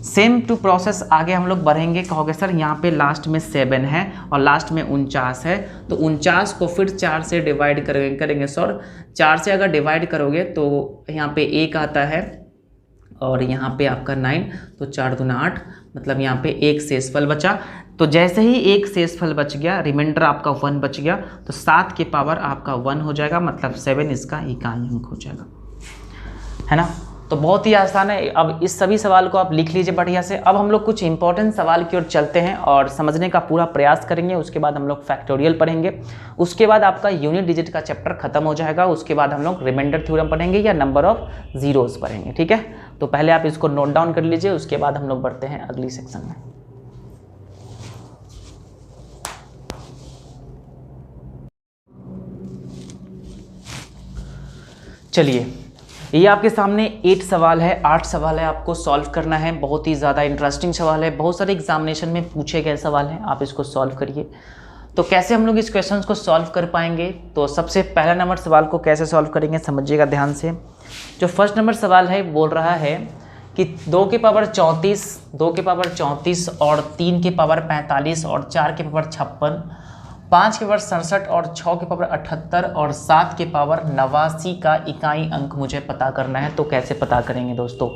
A: सेम टू प्रोसेस आगे हम लोग बढ़ेंगे। कहोगे सर यहाँ पे लास्ट में 7 है और लास्ट में 49 है, तो 49 को फिर 4 से डिवाइड करेंगे सर। 4 से अगर डिवाइड करोगे तो यहाँ पे 1 आता है, और यहाँ पे आपका 9, तो 4 दूना 8, मतलब यहाँ पे 1 शेषफल बचा। तो जैसे ही 1 शेषफल बच गया, रिमाइंडर आपका 1 बच गया, तो 7 के पावर आपका 1 हो जाएगा, मतलब 7 इसका इकाई अंक हो जाएगा, है ना। तो बहुत ही आसान है। अब इस सभी सवाल को आप लिख लीजिए बढ़िया से। अब हम लोग कुछ इंपॉर्टेंट सवाल की ओर चलते हैं और समझने का पूरा प्रयास करेंगे। उसके बाद हम लोग फैक्टोरियल पढ़ेंगे, उसके बाद आपका यूनिट डिजिट का चैप्टर खत्म हो जाएगा। उसके बाद हम लोग रिमाइंडर थ्योरम पढ़ेंगे या नंबर ऑफ जीरोस पढ़ेंगे, ठीक है। तो पहले आप इसको नोट डाउन कर लीजिए, उसके बाद हम लोग बढ़ते हैं अगली सेक्शन में। चलिए, ये आपके सामने 8 सवाल है, 8 सवाल है, आपको सॉल्व करना है। बहुत ही ज़्यादा इंटरेस्टिंग सवाल है, बहुत सारे एग्जामिनेशन में पूछे गए सवाल हैं, आप इसको सॉल्व करिए। तो कैसे हम लोग इस क्वेश्चन को सॉल्व कर पाएंगे, तो सबसे पहला नंबर सवाल को कैसे सॉल्व करेंगे समझिएगा ध्यान से। जो फर्स्ट नंबर सवाल है बोल रहा है कि 2 के पावर 34 और 3 के पावर 45 और 4 के पावर 56, 5 के पावर 67 और 6 के पावर 78 और 7 के पावर 89 का इकाई अंक मुझे पता करना है। तो कैसे पता करेंगे दोस्तों?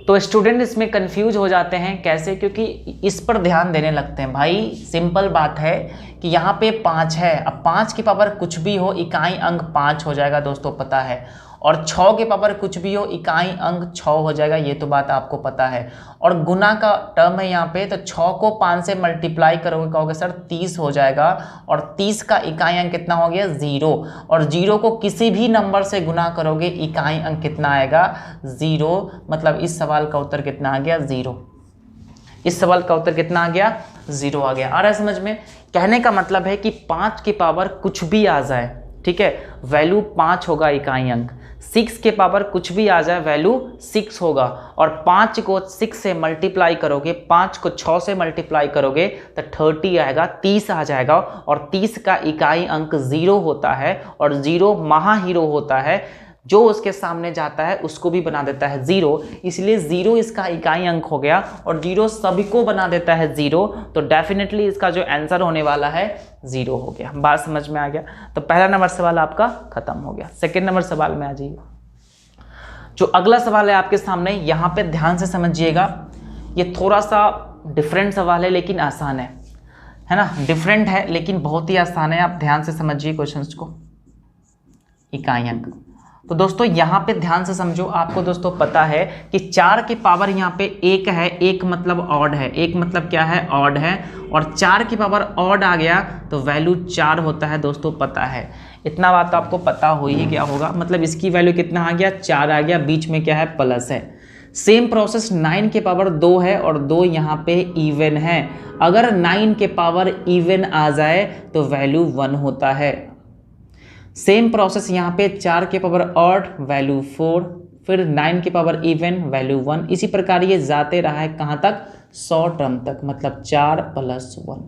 A: तो स्टूडेंट इसमें कंफ्यूज हो जाते हैं, कैसे? क्योंकि इस पर ध्यान देने लगते हैं। भाई सिंपल बात है कि यहाँ पे 5 है, अब 5 की पावर कुछ भी हो इकाई अंक 5 हो जाएगा दोस्तों, पता है। और 6 के पावर कुछ भी हो इकाई अंक 6 हो जाएगा, ये तो बात आपको पता है। और गुना का टर्म है यहाँ पे, तो 6 को 5 से मल्टीप्लाई करोगे, कहोगे सर 30 हो जाएगा, और 30 का इकाई अंक कितना हो गया 0, और 0 को किसी भी नंबर से गुना करोगे इकाई अंक कितना आएगा 0, मतलब इस सवाल का उत्तर कितना आ गया 0। इस सवाल का उत्तर कितना आ गया 0 आ गया। आ रहा है समझ में? कहने का मतलब है कि 5 की पावर कुछ भी आ जाए, ठीक है, वैल्यू 5 होगा इकाई अंक। 6 के पावर कुछ भी आ जाए वैल्यू 6 होगा, और 5 को 6 से मल्टीप्लाई करोगे, 5 को 6 से मल्टीप्लाई करोगे तो 30 आएगा, 30 आ जाएगा। और 30 का इकाई अंक 0 होता है, और 0 महा हीरो होता है, जो उसके सामने जाता है उसको भी बना देता है 0, इसलिए 0 इसका इकाई अंक हो गया, और 0 सभी को बना देता है 0, तो डेफिनेटली इसका जो आंसर होने वाला है 0 हो गया। बात समझ में आ गया? तो पहला नंबर सवाल आपका खत्म हो गया। सेकंड नंबर सवाल में आ जाइए। जो अगला सवाल है आपके सामने, यहाँ पे ध्यान से समझिएगा, ये थोड़ा सा डिफरेंट सवाल है लेकिन आसान है ना, डिफरेंट है लेकिन बहुत ही आसान है। आप ध्यान से समझिए क्वेश्चन को। इकाई अंक, तो दोस्तों यहाँ पे ध्यान से समझो। आपको दोस्तों पता है कि 4 के पावर यहाँ पे 1 है, 1 मतलब ऑड है, 1 मतलब क्या है ऑड है, और 4 की पावर ऑड आ गया तो वैल्यू 4 होता है दोस्तों, पता है। इतना बात तो आपको पता हो ही क्या होगा, मतलब इसकी वैल्यू कितना आ गया 4 आ गया, बीच में क्या है प्लस है। सेम प्रोसेस 9 के पावर 2 है, और 2 यहाँ पे इवन है। अगर 9 के पावर इवन आ जाए तो वैल्यू 1 होता है। सेम प्रोसेस यहाँ पे 4 के पावर ऑड वैल्यू 4, फिर 9 के पावर इवन वैल्यू 1, इसी प्रकार ये जाते रहा है कहाँ तक 100 टर्म तक, मतलब 4 + 1।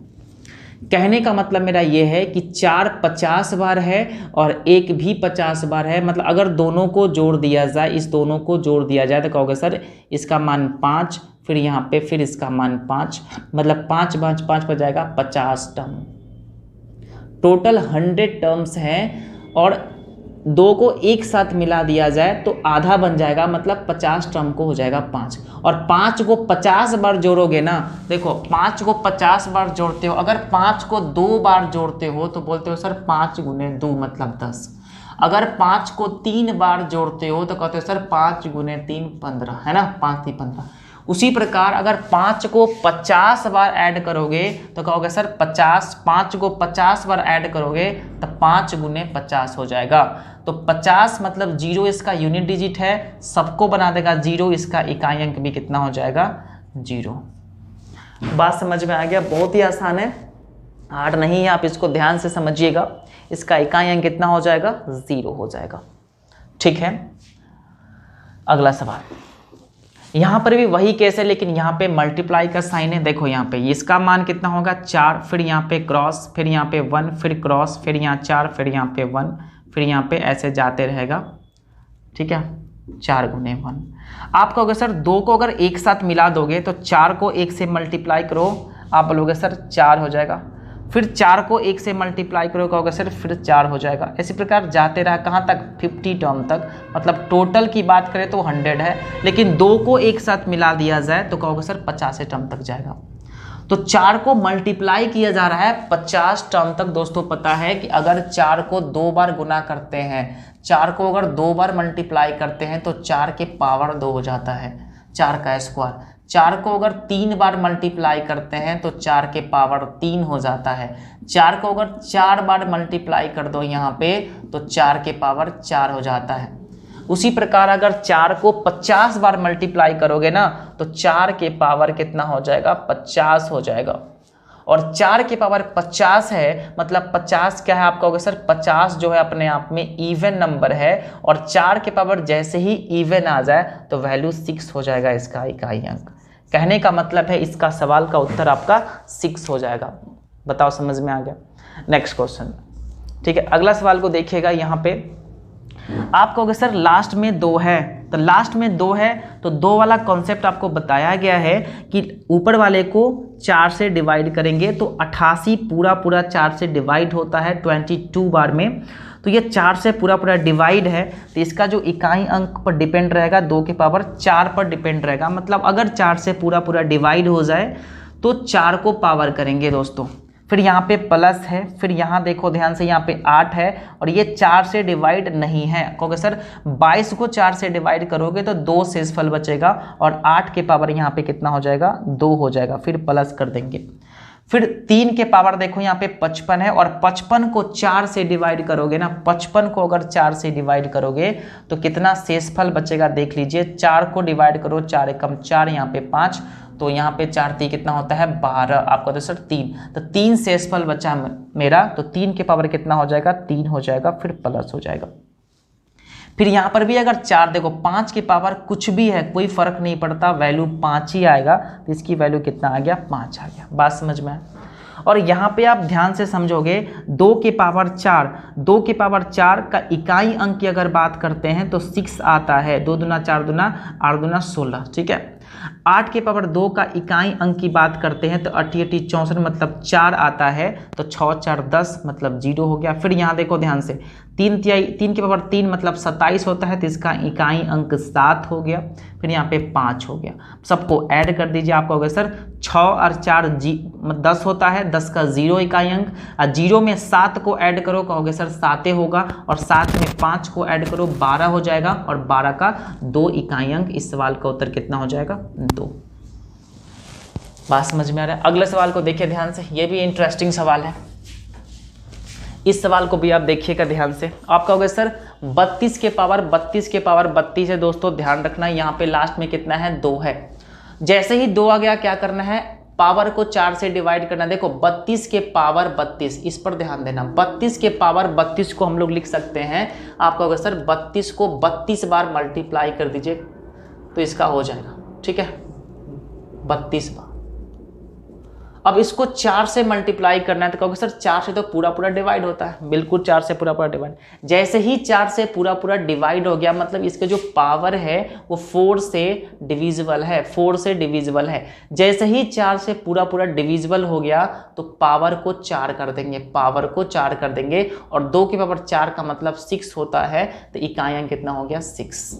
A: कहने का मतलब मेरा ये है कि 4 50 बार है और 1 भी 50 बार है, मतलब अगर दोनों को जोड़ दिया जाए, इस दोनों को जोड़ दिया जाए तो कहोगे सर इसका मान 5, फिर यहाँ पे फिर इसका मान 5, मतलब 5 5 5 पर जाएगा 50 टर्म। टोटल 100 टर्म्स हैं, और 2 को एक साथ मिला दिया जाए तो आधा बन जाएगा, मतलब 50 टर्म को हो जाएगा 5। और 5 को 50 बार जोड़ोगे ना, देखो 5 को 50 बार जोड़ते हो, अगर 5 को 2 बार जोड़ते हो तो बोलते हो सर 5 × 2 मतलब 10। अगर 5 को 3 बार जोड़ते हो तो कहते हो सर 5 × 3 15, है ना, 5 3 15। उसी प्रकार अगर 5 को 50 बार ऐड करोगे तो कहोगे सर 50, 5 को 50 बार ऐड करोगे तो 5 गुने 50 हो जाएगा। तो 50 मतलब 0 इसका यूनिट डिजिट है, सबको बना देगा 0, इसका इकाई अंक भी कितना हो जाएगा 0। बात समझ में आ गया? बहुत ही आसान है, हार्ड नहीं है, आप इसको ध्यान से समझिएगा। इसका इकाई अंक कितना हो जाएगा 0 हो जाएगा। ठीक है, अगला सवाल, यहाँ पर भी वही केस है लेकिन यहाँ पे मल्टीप्लाई का साइन है। देखो यहाँ पे इसका मान कितना होगा 4, फिर यहाँ पे क्रॉस, फिर यहाँ पे 1, फिर क्रॉस, फिर यहाँ 4, फिर यहाँ पे 1, फिर यहाँ पे ऐसे जाते रहेगा। ठीक है, 4 गुने 1। आप कहोगे सर 2 को अगर एक साथ मिला दोगे तो 4 को 1 से मल्टीप्लाई करो, आप बोलोगे सर 4 हो जाएगा। फिर 4 को 1 से मल्टीप्लाई करो, कहोगे सर फिर 4 हो जाएगा। इसी प्रकार जाते रहा, कहाँ तक 50 टर्म तक, मतलब टोटल की बात करें तो 100 है, लेकिन 2 को एक साथ मिला दिया जाए तो कहोगे सर 50 टर्म तक जाएगा। तो 4 को मल्टीप्लाई किया जा रहा है 50 टर्म तक। दोस्तों पता है कि अगर 4 को 2 बार गुना करते हैं, 4 को अगर 2 बार मल्टीप्लाई करते हैं तो 4 के पावर 2 हो जाता है, 4 का स्क्वायर। 4 को अगर 3 बार मल्टीप्लाई करते हैं तो 4 के पावर 3 हो जाता है। 4 को अगर 4 बार मल्टीप्लाई कर दो यहाँ पे तो 4 के पावर 4 हो जाता है। उसी प्रकार अगर 4 को 50 बार मल्टीप्लाई करोगे ना तो 4 के पावर कितना हो जाएगा 50 हो जाएगा। और 4 के पावर 50 है, मतलब 50 क्या है, आप कहोगे सर 50 जो है अपने आप में इवन नंबर है, और 4 के पावर जैसे ही इवन आ जाए तो वैल्यू 6 हो जाएगा इसका इकाई अंक। कहने का मतलब है इसका सवाल का उत्तर आपका 6 हो जाएगा। बताओ समझ में आ गया? Next question. ठीक है, अगला सवाल को देखिएगा। यहाँ पे आप कहोगे सर लास्ट में 2 है, तो लास्ट में 2 है तो 2 वाला कॉन्सेप्ट आपको बताया गया है कि ऊपर वाले को 4 से डिवाइड करेंगे तो 88 पूरा 4 से डिवाइड होता है 22 बार में। तो ये 4 से पूरा डिवाइड है, तो इसका जो इकाई अंक पर डिपेंड रहेगा 2 के पावर 4 पर डिपेंड रहेगा। मतलब अगर 4 से पूरा डिवाइड हो जाए तो 4 को पावर करेंगे दोस्तों। फिर यहाँ पे प्लस है, फिर यहाँ देखो ध्यान से, यहाँ पे 8 है और ये 4 से डिवाइड नहीं है। कहोगे सर 22 को 4 से डिवाइड करोगे तो 2 शेषफल बचेगा और 8 के पावर यहाँ पे कितना हो जाएगा 2 हो जाएगा, फिर प्लस कर देंगे। फिर 3 के पावर देखो यहाँ पे 55 है और 55 को 4 से डिवाइड करोगे ना, 55 को अगर 4 से डिवाइड करोगे तो कितना शेषफल बचेगा देख लीजिए। 4 को डिवाइड करो, 4 एकम 4, यहाँ पे 5, तो यहाँ पे 4 3 कितना होता है 12, आपको तो सर 3, तो 3 शेषफल बचा मेरा, तो 3 के पावर कितना हो जाएगा 3 हो जाएगा, फिर प्लस हो जाएगा। फिर यहाँ पर भी अगर 4 देखो, 5 के पावर कुछ भी है कोई फर्क नहीं पड़ता, वैल्यू 5 ही आएगा, तो इसकी वैल्यू कितना आ गया 5 आ गया। बात समझ में आए? और यहाँ पे आप ध्यान से समझोगे 2 के पावर 4, 2 के पावर 4 का इकाई अंक की अगर बात करते हैं तो 6 आता है, 2 दूना 4 दूना 8 दूना 16। ठीक है, 8 के पावर 2 का इकाई अंक की बात करते हैं तो 8 8 64 मतलब 4 आता है, तो 6 4 10 मतलब 0 हो गया। फिर यहाँ देखो ध्यान से, 3 के पावर 3 मतलब 27 होता है, तो इसका इकाई अंक 7 हो गया। फिर यहाँ पे 5 हो गया। सबको ऐड कर दीजिए, आप कहोगे सर 6 और 4 10 होता है, 10 का 0 इकाई अंक, और 0 में 7 को ऐड करो, कहोगे सर 7 होगा, और 7 में 5 को ऐड करो 12 हो जाएगा, और 12 का 2 इकाई अंक। इस सवाल का उत्तर कितना हो जाएगा 2। बात समझ में आ रहा है? अगले सवाल को देखिए ध्यान से, ये भी इंटरेस्टिंग सवाल है। इस सवाल को भी आप देखिएगा ध्यान से। आप कहोगे सर 32 के पावर 32 है दोस्तों, ध्यान रखना यहाँ पे लास्ट में कितना है 2 है। जैसे ही 2 आ गया क्या करना है, पावर को 4 से डिवाइड करना। देखो 32 के पावर 32, इस पर ध्यान देना। 32 के पावर 32 को हम लोग लिख सकते हैं, आप कहोगे सर 32 को 32 बार मल्टीप्लाई कर दीजिए तो इसका हो जाएगा। ठीक है, 32 बार। अब इसको 4 से मल्टीप्लाई करना है तो कहोगे सर 4 से तो पूरा डिवाइड होता है, बिल्कुल 4 से पूरा डिवाइड। जैसे ही 4 से पूरा डिवाइड हो गया, मतलब इसके जो पावर है वो 4 से डिविजिबल है, 4 से डिविजिबल है। जैसे ही 4 से पूरा डिविजिबल हो गया तो पावर को 4 कर देंगे, पावर को 4 कर देंगे, और 2 की पावर 4 का मतलब 6 होता है, तो इकाई अंक कितना हो गया 6।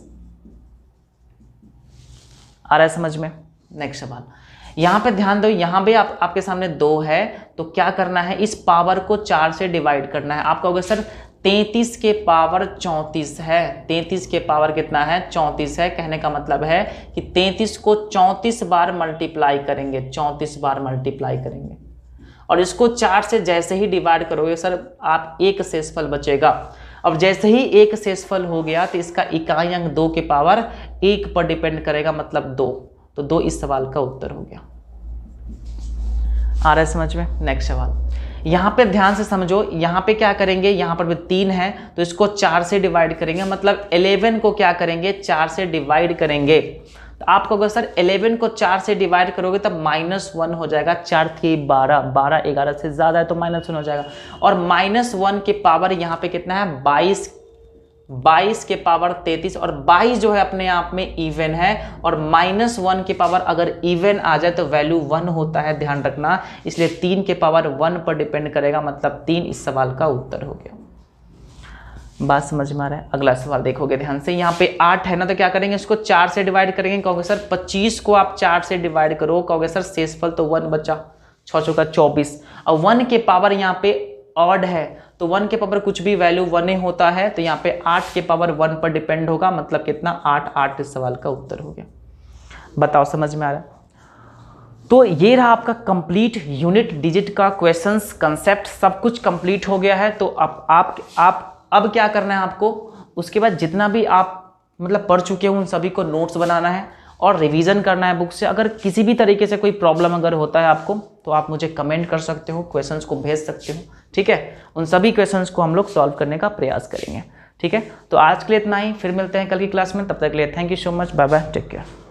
A: आ रहा है समझ में? नेक्स्ट सवाल, यहाँ पे ध्यान दो, यहाँ पे आपके सामने 2 है, तो क्या करना है, इस पावर को 4 से डिवाइड करना है। आप कहोगे सर 33 के पावर 34 है। 33 के पावर कितना है? 34 है। कहने का मतलब है कि 33 को 34 बार मल्टीप्लाई करेंगे, 34 बार मल्टीप्लाई करेंगे, और इसको 4 से जैसे ही डिवाइड करोगे सर आप एक शेषफल बचेगा। अब जैसे ही एक शेषफल हो गया तो इसका इकाई अंक 2 के पावर 1 पर डिपेंड करेगा, मतलब 2। तो 2 इस सवाल का उत्तर हो गया। आ रहा है समझ में? नेक्स्ट सवाल यहाँ पे ध्यान से समझो। यहाँ पे क्या करेंगे, यहाँ पर भी 3 है तो इसको 4 से डिवाइड करेंगे, मतलब 11 को क्या करेंगे? 4 से डिवाइड करेंगे। तो आप कहोगे सर 11 को 4 से डिवाइड करोगे तब -1 हो जाएगा। 4 थी 12, 12 11 से ज़्यादा है तो -1 हो जाएगा। और -1 के पावर यहाँ पे कितना है? 22, 22 के पावर 33, और 22 जो है अपने आप में इवन है, और -1 के पावर अगर इवन आ जाए तो वैल्यू 1 होता है, ध्यान रखना। इसलिए 3 के पावर 1 पर डिपेंड करेगा, मतलब 3 इस सवाल का उत्तर हो गया। बात समझ में आ रहा है? अगला सवाल देखोगे ध्यान से। यहाँ पे 8 है ना, तो क्या करेंगे? इसको 4 से डिवाइड करेंगे। कहोगे सर 25 को आप 4 से डिवाइड करो, कहोगे सर शेषफल तो 1 बचा, 6 चौका 24। और 1 के पावर यहाँ पे ऑड है तो 1 के पावर कुछ भी वैल्यू 1 ही होता है, तो यहाँ पे 8 के पावर 1 पर डिपेंड होगा, मतलब कितना? 8। 8 इस सवाल का उत्तर हो गया। बताओ समझ में आ रहा है? तो ये रहा आपका कंप्लीट यूनिट डिजिट का क्वेश्चंस, कंसेप्ट सब कुछ कंप्लीट हो गया है। तो आप अब क्या करना है आपको? उसके बाद जितना भी आप मतलब पढ़ चुके हो उन सभी को नोट्स बनाना है और रिवीजन करना है बुक से। अगर किसी भी तरीके से कोई प्रॉब्लम अगर होता है आपको तो आप मुझे कमेंट कर सकते हो, क्वेश्चंस को भेज सकते हो, ठीक है। उन सभी क्वेश्चंस को हम लोग सॉल्व करने का प्रयास करेंगे, ठीक है। तो आज के लिए इतना ही, फिर मिलते हैं कल की क्लास में। तब तक के लिए thank you so much, bye bye, take care.